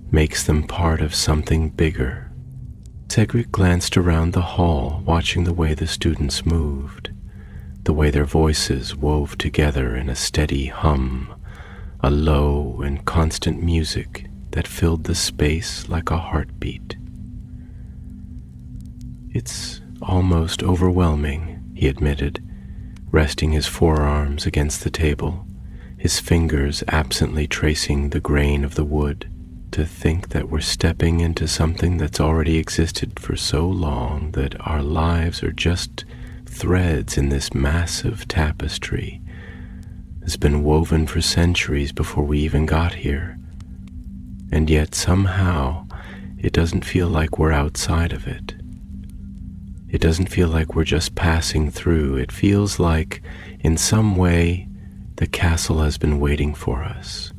makes them part of something bigger. Cedric glanced around the hall, watching the way the students moved, the way their voices wove together in a steady hum, a low and constant music that filled the space like a heartbeat. "It's almost overwhelming," he admitted, resting his forearms against the table, his fingers absently tracing the grain of the wood, "to think that we're stepping into something that's already existed for so long that our lives are just threads in this massive tapestry that's been woven for centuries before we even got here. And yet somehow it doesn't feel like we're outside of it. It doesn't feel like we're just passing through. It feels like, in some way, the castle has been waiting for us."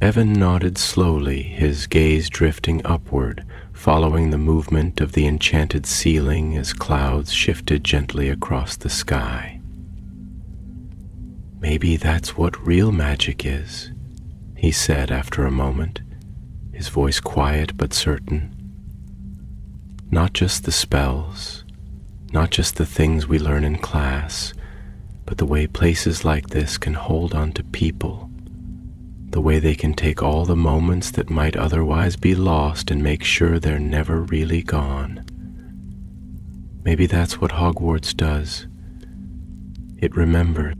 Evan nodded slowly, his gaze drifting upward, following the movement of the enchanted ceiling as clouds shifted gently across the sky. "Maybe that's what real magic is," he said after a moment, his voice quiet but certain. "Not just the spells, not just the things we learn in class, but the way places like this can hold on to people, the way they can take all the moments that might otherwise be lost and make sure they're never really gone. Maybe that's what Hogwarts does. It remembered."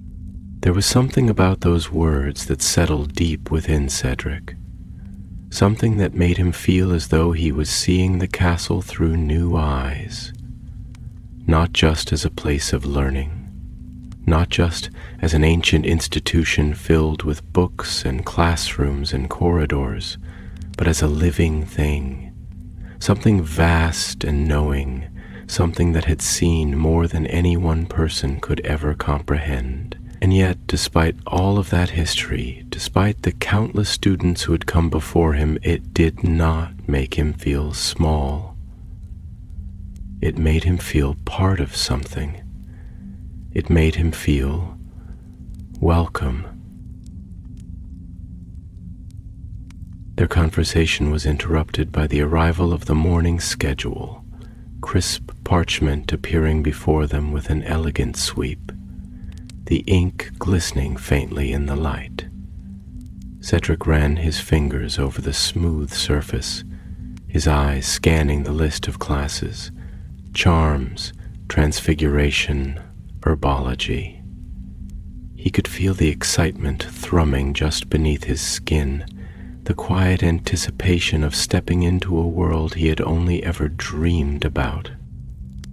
There was something about those words that settled deep within Cedric, something that made him feel as though he was seeing the castle through new eyes, not just as a place of learning, not just as an ancient institution filled with books and classrooms and corridors, but as a living thing, something vast and knowing, something that had seen more than any one person could ever comprehend. And yet, despite all of that history, despite the countless students who had come before him, it did not make him feel small. It made him feel part of something. It made him feel welcome. Their conversation was interrupted by the arrival of the morning schedule, crisp parchment appearing before them with an elegant sweep, the ink glistening faintly in the light. Cedric ran his fingers over the smooth surface, his eyes scanning the list of classes: charms, transfiguration, herbology. He could feel the excitement thrumming just beneath his skin, the quiet anticipation of stepping into a world he had only ever dreamed about.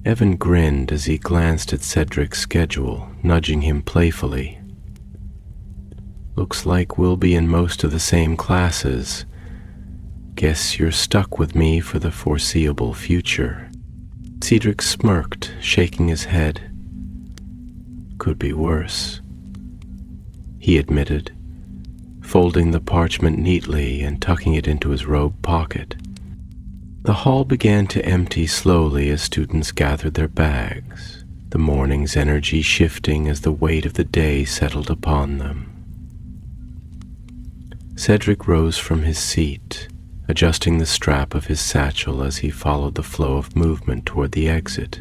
Evan grinned as he glanced at Cedric's schedule, nudging him playfully. "Looks like we'll be in most of the same classes. Guess you're stuck with me for the foreseeable future." Cedric smirked, shaking his head. "Could be worse," he admitted, folding the parchment neatly and tucking it into his robe pocket. The hall began to empty slowly as students gathered their bags, the morning's energy shifting as the weight of the day settled upon them. Cedric rose from his seat, adjusting the strap of his satchel as he followed the flow of movement toward the exit.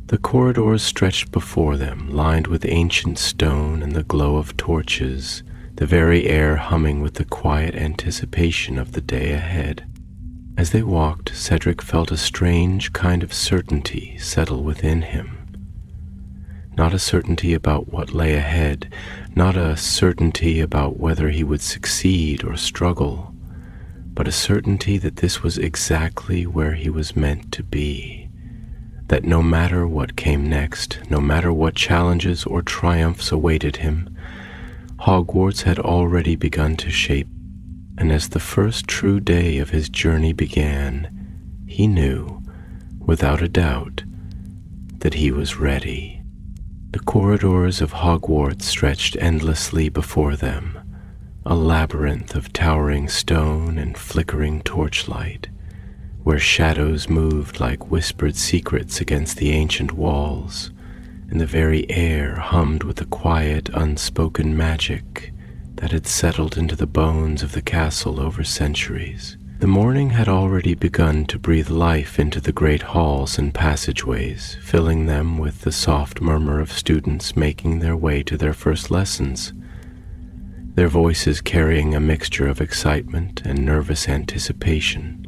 The corridors stretched before them, lined with ancient stone and the glow of torches, the very air humming with the quiet anticipation of the day ahead. As they walked, Cedric felt a strange kind of certainty settle within him. Not a certainty about what lay ahead, not a certainty about whether he would succeed or struggle, but a certainty that this was exactly where he was meant to be, that no matter what came next, no matter what challenges or triumphs awaited him, Hogwarts had already begun to shape And as the first true day of his journey began, he knew, without a doubt, that he was ready. The corridors of Hogwarts stretched endlessly before them, a labyrinth of towering stone and flickering torchlight, where shadows moved like whispered secrets against the ancient walls, and the very air hummed with the quiet, unspoken magic that had settled into the bones of the castle over centuries. The morning had already begun to breathe life into the great halls and passageways, filling them with the soft murmur of students making their way to their first lessons, their voices carrying a mixture of excitement and nervous anticipation.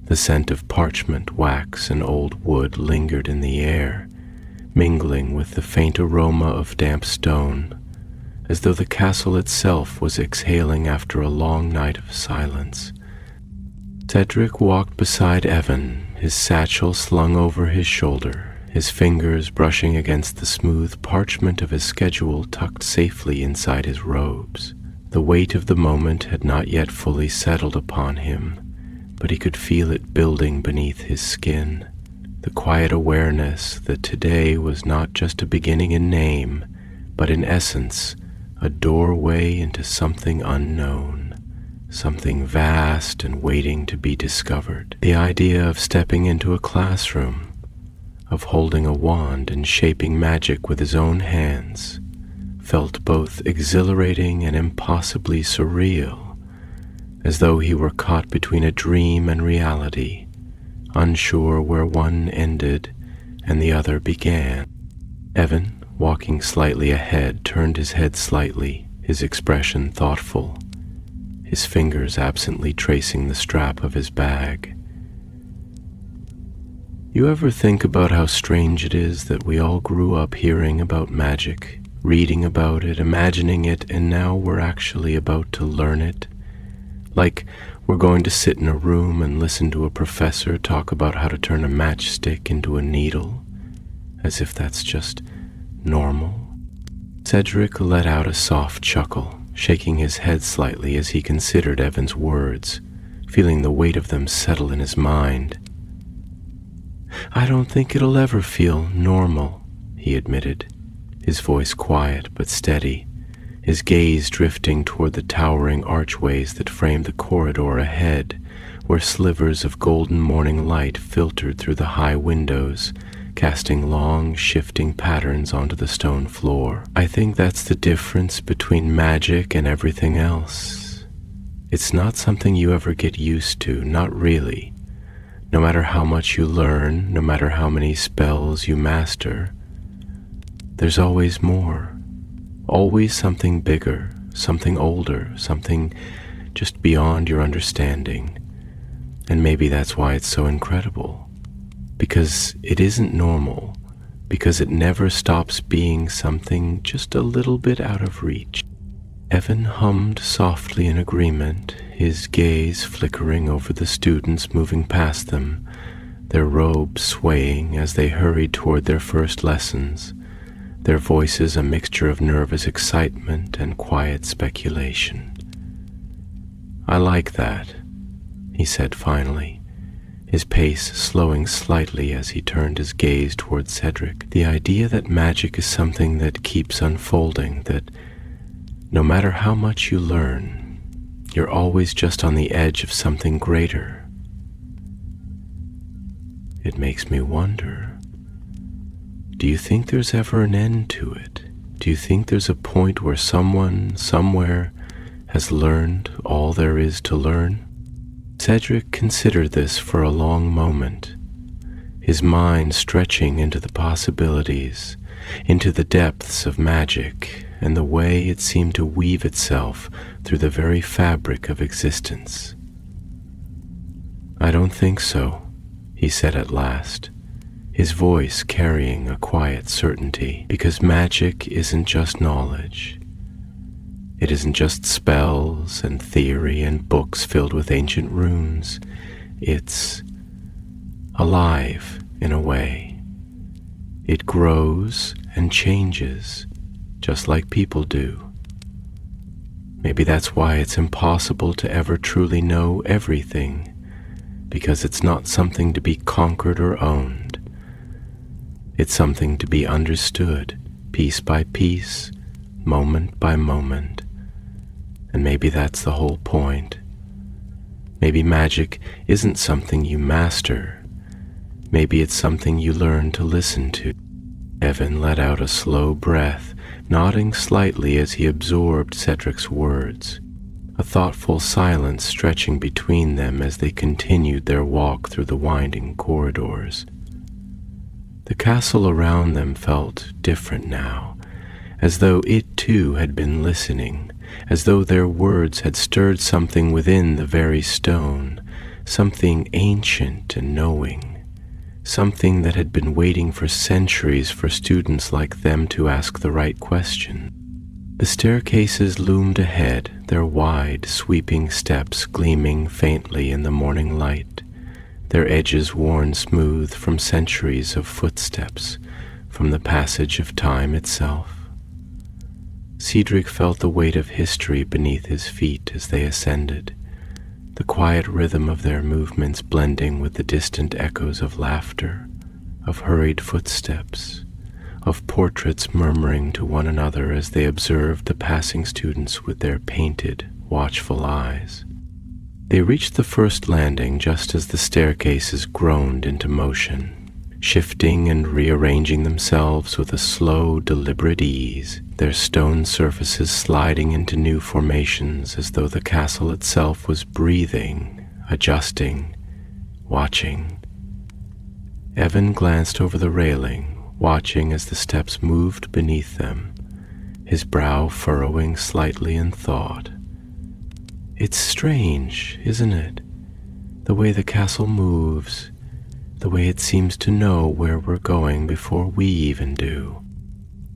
The scent of parchment, wax, and old wood lingered in the air, mingling with the faint aroma of damp stone, as though the castle itself was exhaling after a long night of silence. Cedric walked beside Evan, his satchel slung over his shoulder, his fingers brushing against the smooth parchment of his schedule tucked safely inside his robes. The weight of the moment had not yet fully settled upon him, but he could feel it building beneath his skin, the quiet awareness that today was not just a beginning in name, but in essence, a doorway into something unknown, something vast and waiting to be discovered. The idea of stepping into a classroom, of holding a wand and shaping magic with his own hands, felt both exhilarating and impossibly surreal, as though he were caught between a dream and reality, unsure where one ended and the other began. Evan, walking slightly ahead, turned his head slightly, his expression thoughtful, his fingers absently tracing the strap of his bag. You ever think about how strange it is that we all grew up hearing about magic, reading about it, imagining it, and now we're actually about to learn it? Like we're going to sit in a room and listen to a professor talk about how to turn a matchstick into a needle, as if that's just normal. Cedric let out a soft chuckle, shaking his head slightly as he considered Evan's words, feeling the weight of them settle in his mind. "I don't think it'll ever feel normal," he admitted, his voice quiet but steady, his gaze drifting toward the towering archways that framed the corridor ahead, where slivers of golden morning light filtered through the high windows, casting long, shifting patterns onto the stone floor. "I think that's the difference between magic and everything else. It's not something you ever get used to, not really. No matter how much you learn, no matter how many spells you master, there's always more. Always something bigger, something older, something just beyond your understanding. And maybe that's why it's so incredible. Because it isn't normal, because it never stops being something just a little bit out of reach." Evan hummed softly in agreement, his gaze flickering over the students moving past them, their robes swaying as they hurried toward their first lessons, their voices a mixture of nervous excitement and quiet speculation. "I like that," he said finally, his pace slowing slightly as he turned his gaze toward Cedric. "The idea that magic is something that keeps unfolding, that no matter how much you learn, you're always just on the edge of something greater. It makes me wonder, do you think there's ever an end to it? Do you think there's a point where someone, somewhere, has learned all there is to learn?" Cedric considered this for a long moment, his mind stretching into the possibilities, into the depths of magic, and the way it seemed to weave itself through the very fabric of existence. "I don't think so," he said at last, his voice carrying a quiet certainty, "because magic isn't just knowledge. It isn't just spells and theory and books filled with ancient runes. It's alive in a way. It grows and changes, just like people do. Maybe that's why it's impossible to ever truly know everything, because it's not something to be conquered or owned. It's something to be understood, piece by piece, moment by moment. And maybe that's the whole point. Maybe magic isn't something you master. Maybe it's something you learn to listen to. Evan let out a slow breath, nodding slightly as he absorbed Cedric's words, a thoughtful silence stretching between them as they continued their walk through the winding corridors. The castle around them felt different now, as though it too had been listening, as though their words had stirred something within the very stone, something ancient and knowing. Something that had been waiting for centuries for students like them to ask the right question. The staircases loomed ahead, their wide, sweeping steps gleaming faintly in the morning light, their edges worn smooth from centuries of footsteps, from the passage of time itself. Cedric felt the weight of history beneath his feet as they ascended, the quiet rhythm of their movements blending with the distant echoes of laughter, of hurried footsteps, of portraits murmuring to one another as they observed the passing students with their painted, watchful eyes. They reached the first landing just as the staircases groaned into motion, shifting and rearranging themselves with a slow, deliberate ease, their stone surfaces sliding into new formations as though the castle itself was breathing, adjusting, watching. Evan glanced over the railing, watching as the steps moved beneath them, his brow furrowing slightly in thought. It's strange, isn't it? The way the castle moves, the way it seems to know where we're going before we even do.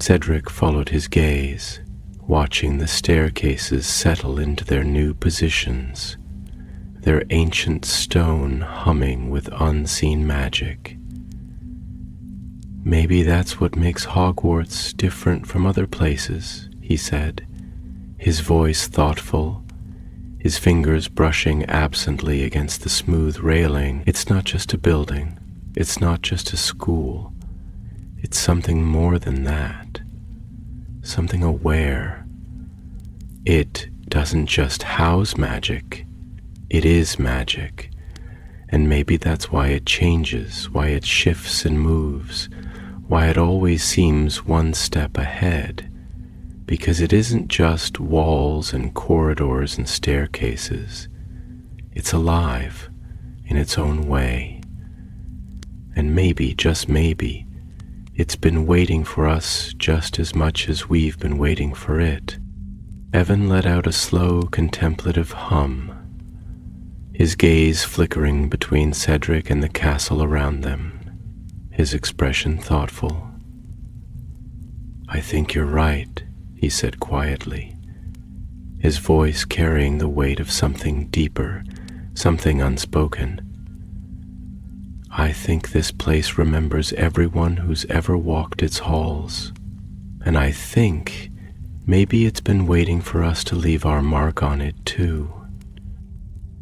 Cedric followed his gaze, watching the staircases settle into their new positions, their ancient stone humming with unseen magic. Maybe that's what makes Hogwarts different from other places, he said, his voice thoughtful, his fingers brushing absently against the smooth railing. It's not just a building. It's not just a school. It's something more than that. Something aware. It doesn't just house magic. It is magic. And maybe that's why it changes, why it shifts and moves, why it always seems one step ahead. Because it isn't just walls and corridors and staircases. It's alive in its own way. And maybe, just maybe, it's been waiting for us just as much as we've been waiting for it. Evan let out a slow, contemplative hum, his gaze flickering between Cedric and the castle around them, his expression thoughtful. I think you're right, he said quietly, his voice carrying the weight of something deeper, something unspoken. I think this place remembers everyone who's ever walked its halls, and I think maybe it's been waiting for us to leave our mark on it too.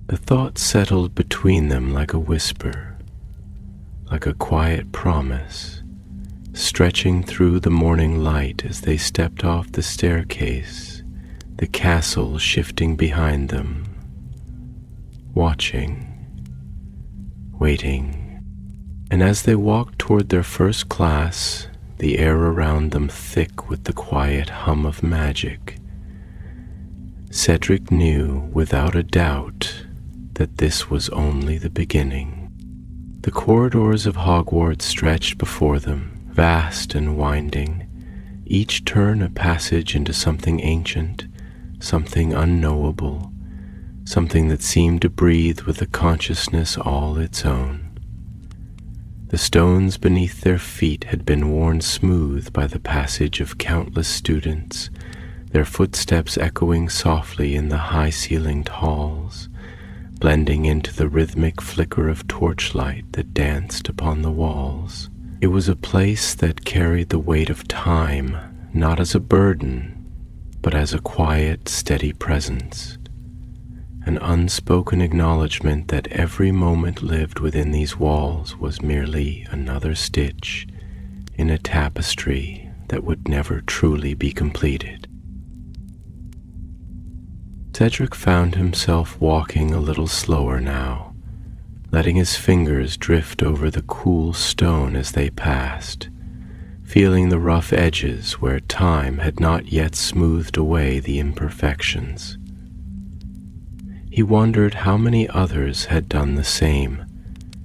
The thought settled between them like a whisper, like a quiet promise, stretching through the morning light as they stepped off the staircase, the castle shifting behind them, watching, waiting. And as they walked toward their first class, the air around them thick with the quiet hum of magic, Cedric knew without a doubt that this was only the beginning. The corridors of Hogwarts stretched before them, vast and winding, each turn a passage into something ancient, something unknowable, something that seemed to breathe with a consciousness all its own. The stones beneath their feet had been worn smooth by the passage of countless students, their footsteps echoing softly in the high-ceilinged halls, blending into the rhythmic flicker of torchlight that danced upon the walls. It was a place that carried the weight of time, not as a burden, but as a quiet, steady presence, an unspoken acknowledgement that every moment lived within these walls was merely another stitch in a tapestry that would never truly be completed. Cedric found himself walking a little slower now, letting his fingers drift over the cool stone as they passed, feeling the rough edges where time had not yet smoothed away the imperfections. He wondered how many others had done the same,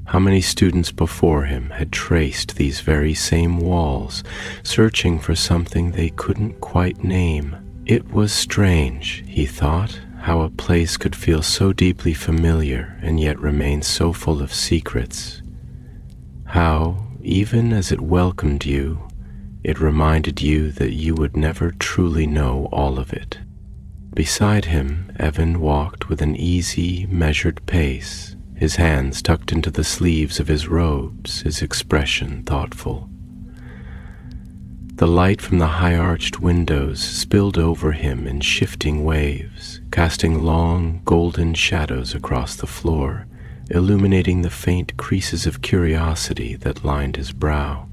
how many students before him had traced these very same walls, searching for something they couldn't quite name. It was strange, he thought, how a place could feel so deeply familiar and yet remain so full of secrets. How, even as it welcomed you, it reminded you that you would never truly know all of it. Beside him, Evan walked with an easy, measured pace, his hands tucked into the sleeves of his robes, his expression thoughtful. The light from the high-arched windows spilled over him in shifting waves, casting long, golden shadows across the floor, illuminating the faint creases of curiosity that lined his brow.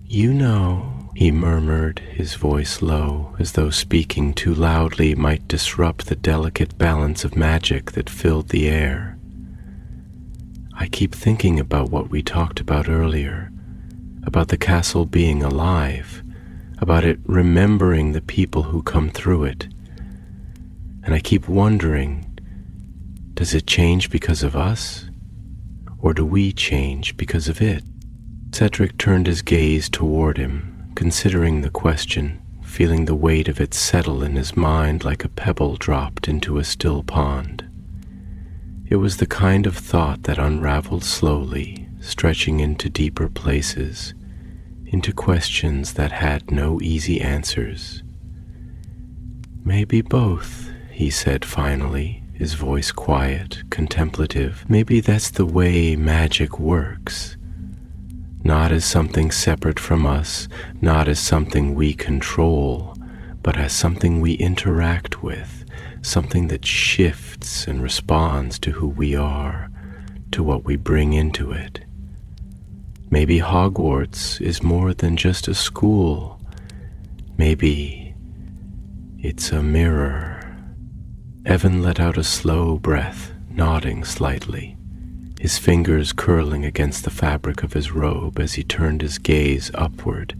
"You know," he murmured, his voice low, as though speaking too loudly might disrupt the delicate balance of magic that filled the air. "I keep thinking about what we talked about earlier, about the castle being alive, about it remembering the people who come through it. And I keep wondering, does it change because of us? Or do we change because of it?" Cedric turned his gaze toward him, considering the question, feeling the weight of it settle in his mind like a pebble dropped into a still pond. It was the kind of thought that unraveled slowly, stretching into deeper places, into questions that had no easy answers. "Maybe both," he said finally, his voice quiet, contemplative. "Maybe that's the way magic works. Not as something separate from us, not as something we control, but as something we interact with, something that shifts and responds to who we are, to what we bring into it. Maybe Hogwarts is more than just a school. Maybe it's a mirror." Evan let out a slow breath, nodding slightly, his fingers curling against the fabric of his robe as he turned his gaze upward,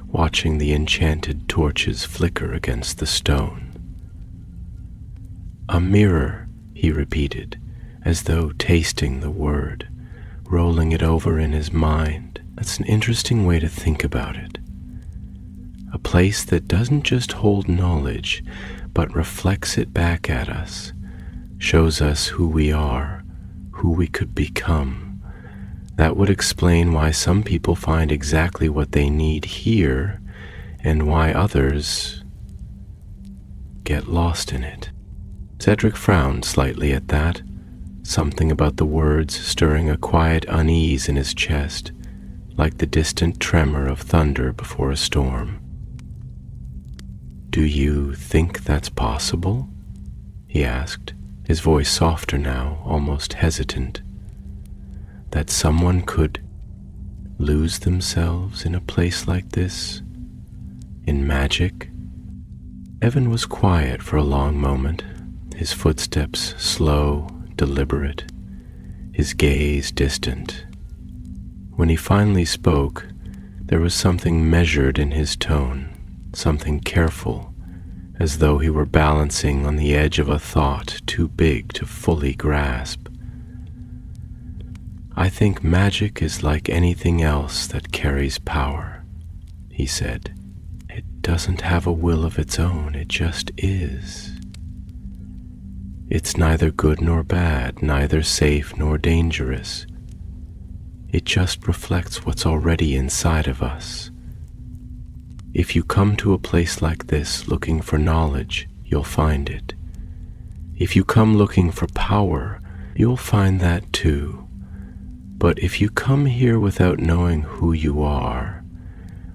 watching the enchanted torches flicker against the stone. "A mirror," he repeated, as though tasting the word, rolling it over in his mind. That's an interesting way to think about it. A place that doesn't just hold knowledge, but reflects it back at us, shows us who we are, who we could become. That would explain why some people find exactly what they need here, and why others get lost in it. Cedric frowned slightly at that, something about the words stirring a quiet unease in his chest, like the distant tremor of thunder before a storm. "Do you think that's possible?" he asked, his voice softer now, almost hesitant. "That someone could lose themselves in a place like this, in magic?" Evan was quiet for a long moment, his footsteps slow, deliberate, his gaze distant. When he finally spoke, there was something measured in his tone, something careful, as though he were balancing on the edge of a thought too big to fully grasp. "I think magic is like anything else that carries power," he said. "It doesn't have a will of its own, it just is. It's neither good nor bad, neither safe nor dangerous. It just reflects what's already inside of us. If you come to a place like this looking for knowledge, you'll find it. If you come looking for power, you'll find that too. But if you come here without knowing who you are,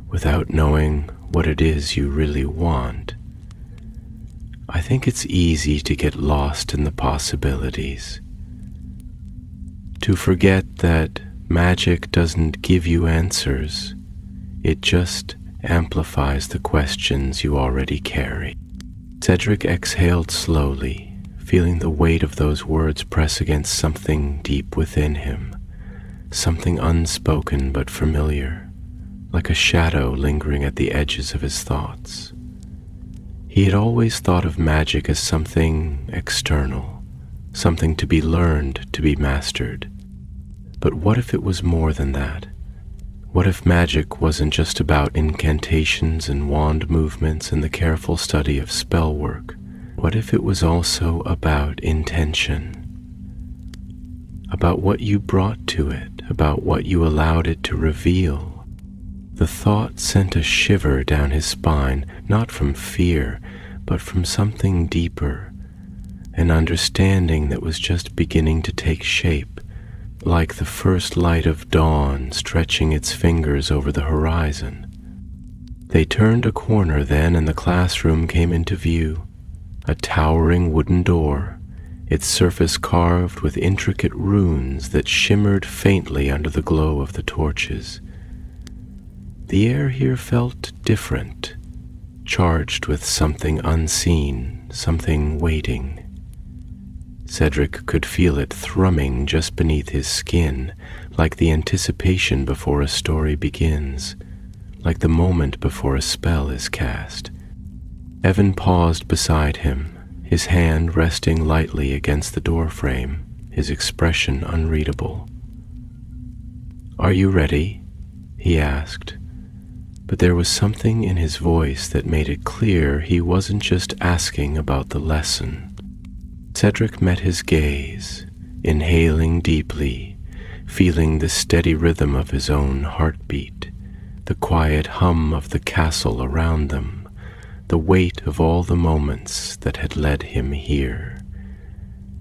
without knowing what it is you really want, I think it's easy to get lost in the possibilities, to forget that magic doesn't give you answers, it just amplifies the questions you already carry. Cedric exhaled slowly, feeling the weight of those words press against something deep within him, something unspoken but familiar, like a shadow lingering at the edges of his thoughts. He had always thought of magic as something external, something to be learned, to be mastered. But what if it was more than that? What if magic wasn't just about incantations and wand movements and the careful study of spell work? What if it was also about intention? About what you brought to it, about what you allowed it to reveal? The thought sent a shiver down his spine, not from fear, but from something deeper, an understanding that was just beginning to take shape, like the first light of dawn stretching its fingers over the horizon. They turned a corner then, and the classroom came into view, a towering wooden door, its surface carved with intricate runes that shimmered faintly under the glow of the torches. The air here felt different, charged with something unseen, something waiting. Cedric could feel it thrumming just beneath his skin, like the anticipation before a story begins, like the moment before a spell is cast. Evan paused beside him, his hand resting lightly against the doorframe, his expression unreadable. "Are you ready?" he asked, but there was something in his voice that made it clear he wasn't just asking about the lesson. Cedric met his gaze, inhaling deeply, feeling the steady rhythm of his own heartbeat, the quiet hum of the castle around them, the weight of all the moments that had led him here.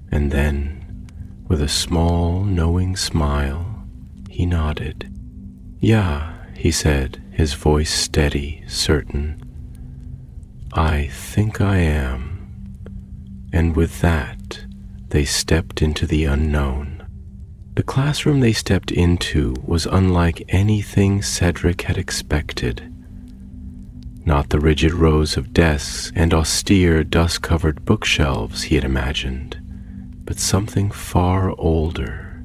And then, with a small, knowing smile, he nodded. "Yeah," he said, his voice steady, certain. "I think I am." And with that, they stepped into the unknown. The classroom they stepped into was unlike anything Cedric had expected. Not the rigid rows of desks and austere, dust-covered bookshelves he had imagined, but something far older,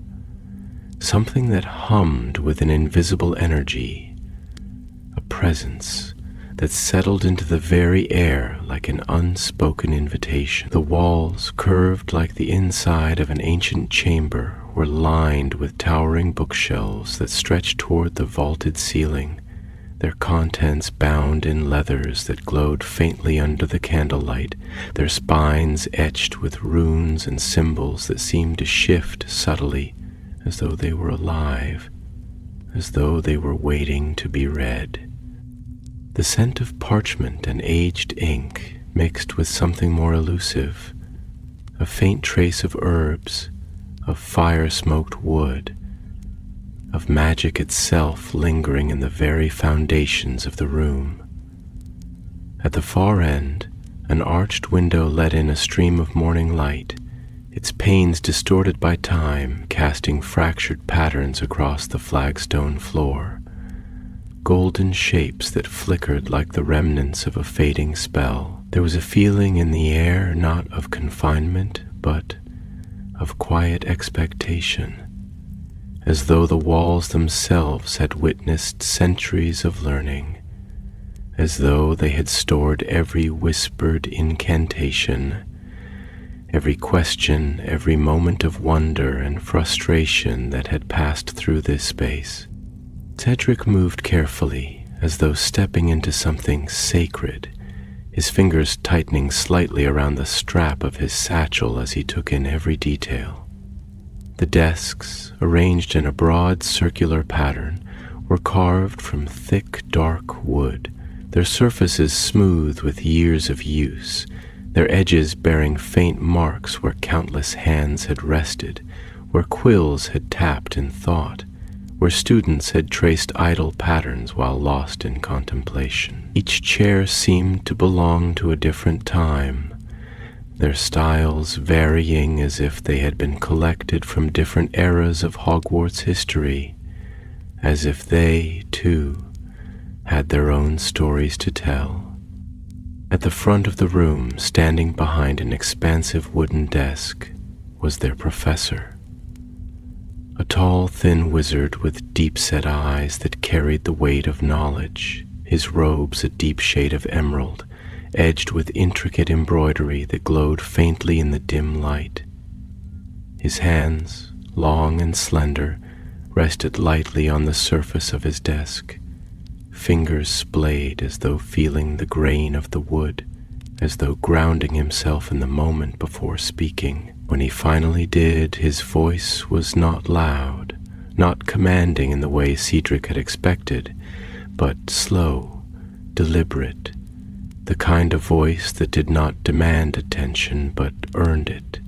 something that hummed with an invisible energy, a presence that settled into the very air like an unspoken invitation. The walls, curved like the inside of an ancient chamber, were lined with towering bookshelves that stretched toward the vaulted ceiling, their contents bound in leathers that glowed faintly under the candlelight, their spines etched with runes and symbols that seemed to shift subtly, as though they were alive, as though they were waiting to be read. The scent of parchment and aged ink mixed with something more elusive, a faint trace of herbs, of fire-smoked wood, of magic itself lingering in the very foundations of the room. At the far end, an arched window let in a stream of morning light, its panes distorted by time, casting fractured patterns across the flagstone floor. Golden shapes that flickered like the remnants of a fading spell. There was a feeling in the air not of confinement, but of quiet expectation, as though the walls themselves had witnessed centuries of learning, as though they had stored every whispered incantation, every question, every moment of wonder and frustration that had passed through this space. Cedric moved carefully, as though stepping into something sacred, his fingers tightening slightly around the strap of his satchel as he took in every detail. The desks, arranged in a broad circular pattern, were carved from thick, dark wood, their surfaces smooth with years of use, their edges bearing faint marks where countless hands had rested, where quills had tapped in thought, where students had traced idle patterns while lost in contemplation. Each chair seemed to belong to a different time, their styles varying as if they had been collected from different eras of Hogwarts history, as if they, too, had their own stories to tell. At the front of the room, standing behind an expansive wooden desk, was their professor. A tall, thin wizard with deep-set eyes that carried the weight of knowledge, his robes a deep shade of emerald, edged with intricate embroidery that glowed faintly in the dim light. His hands, long and slender, rested lightly on the surface of his desk, fingers splayed as though feeling the grain of the wood, as though grounding himself in the moment before speaking. When he finally did, his voice was not loud, not commanding in the way Cedric had expected, but slow, deliberate, the kind of voice that did not demand attention but earned it.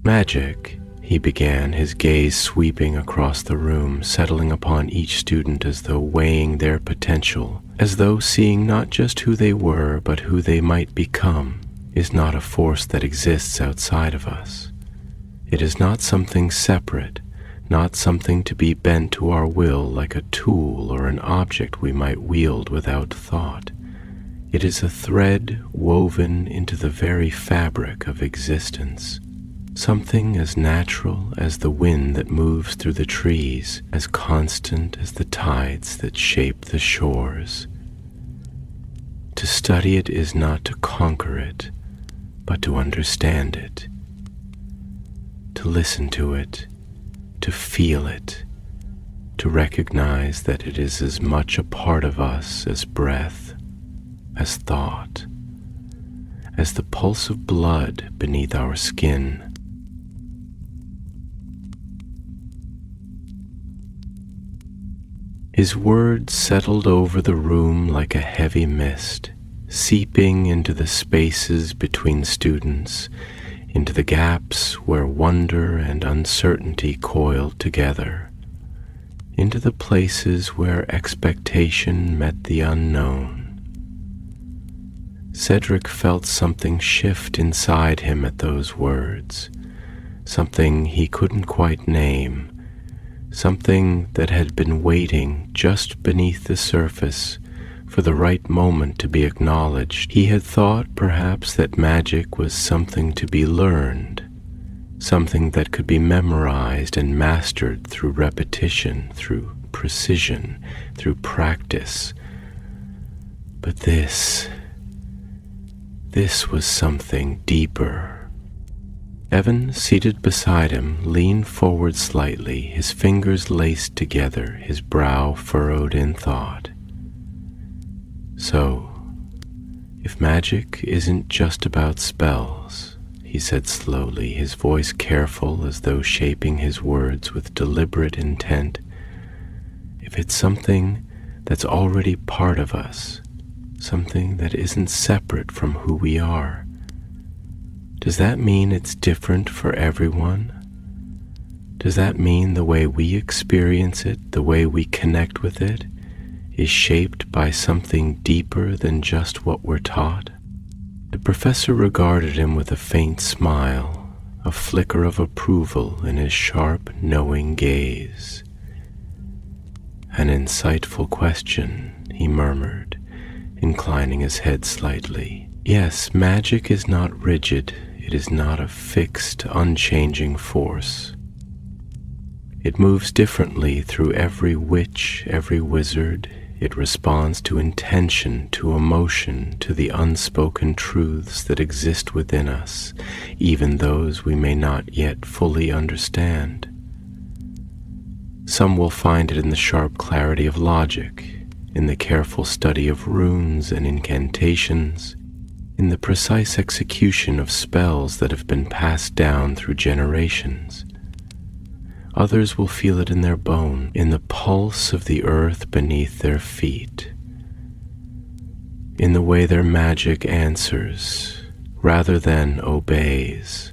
"Magic," he began, his gaze sweeping across the room, settling upon each student as though weighing their potential, as though seeing not just who they were but who they might become, is not a force that exists outside of us. It is not something separate, not something to be bent to our will like a tool or an object we might wield without thought. It is a thread woven into the very fabric of existence, something as natural as the wind that moves through the trees, as constant as the tides that shape the shores. To study it is not to conquer it, but to understand it, to listen to it, to feel it, to recognize that it is as much a part of us as breath, as thought, as the pulse of blood beneath our skin. His words settled over the room like a heavy mist, seeping into the spaces between students, into the gaps where wonder and uncertainty coiled together, into the places where expectation met the unknown. Cedric felt something shift inside him at those words, something he couldn't quite name, something that had been waiting just beneath the surface for the right moment to be acknowledged. He had thought perhaps that magic was something to be learned, something that could be memorized and mastered through repetition, through precision, through practice. But this was something deeper. Evan, seated beside him, leaned forward slightly, his fingers laced together, his brow furrowed in thought. "So, if magic isn't just about spells," he said slowly, his voice careful as though shaping his words with deliberate intent, "if it's something that's already part of us, something that isn't separate from who we are, does that mean it's different for everyone? Does that mean the way we experience it, the way we connect with it, is shaped by something deeper than just what we're taught?" The professor regarded him with a faint smile, a flicker of approval in his sharp, knowing gaze. "An insightful question," he murmured, inclining his head slightly. "Yes, magic is not rigid. It is not a fixed, unchanging force. It moves differently through every witch, every wizard. It responds to intention, to emotion, to the unspoken truths that exist within us, even those we may not yet fully understand. Some will find it in the sharp clarity of logic, in the careful study of runes and incantations, in the precise execution of spells that have been passed down through generations. Others will feel it in their bone, in the pulse of the earth beneath their feet, in the way their magic answers rather than obeys."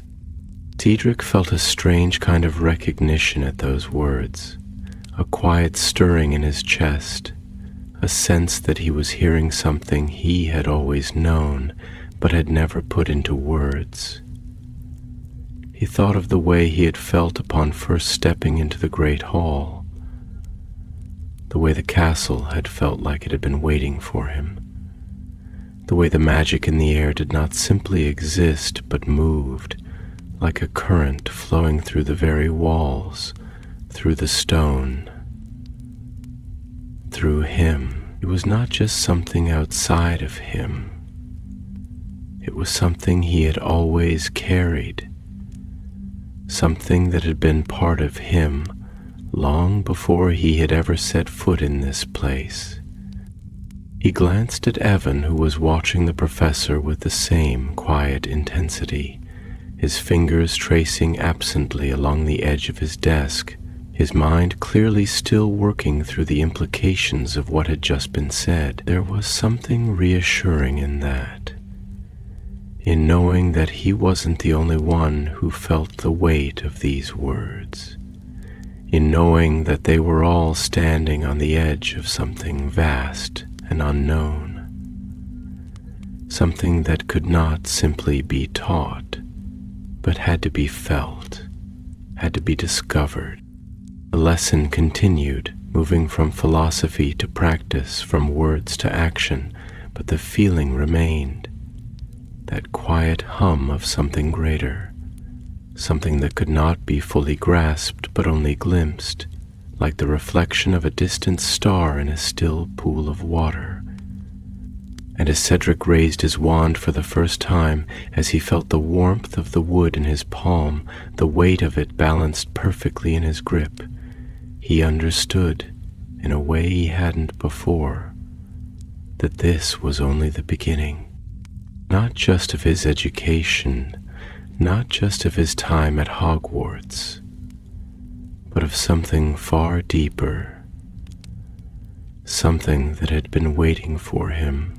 Cedric felt a strange kind of recognition at those words, a quiet stirring in his chest, a sense that he was hearing something he had always known, but had never put into words. He thought of the way he had felt upon first stepping into the great hall, the way the castle had felt like it had been waiting for him, the way the magic in the air did not simply exist but moved, like a current flowing through the very walls, through the stone, through him. It was not just something outside of him. It was something he had always carried, something that had been part of him long before he had ever set foot in this place. He glanced at Evan, who was watching the professor with the same quiet intensity, his fingers tracing absently along the edge of his desk, his mind clearly still working through the implications of what had just been said. There was something reassuring in that, in knowing that he wasn't the only one who felt the weight of these words, in knowing that they were all standing on the edge of something vast and unknown, something that could not simply be taught, but had to be felt, had to be discovered. The lesson continued, moving from philosophy to practice, from words to action, but the feeling remained, that quiet hum of something greater, something that could not be fully grasped but only glimpsed, like the reflection of a distant star in a still pool of water. And as Cedric raised his wand for the first time, as he felt the warmth of the wood in his palm, the weight of it balanced perfectly in his grip, he understood, in a way he hadn't before, that this was only the beginning. Not just of his education, not just of his time at Hogwarts, but of something far deeper, something that had been waiting for him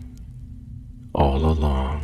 all along.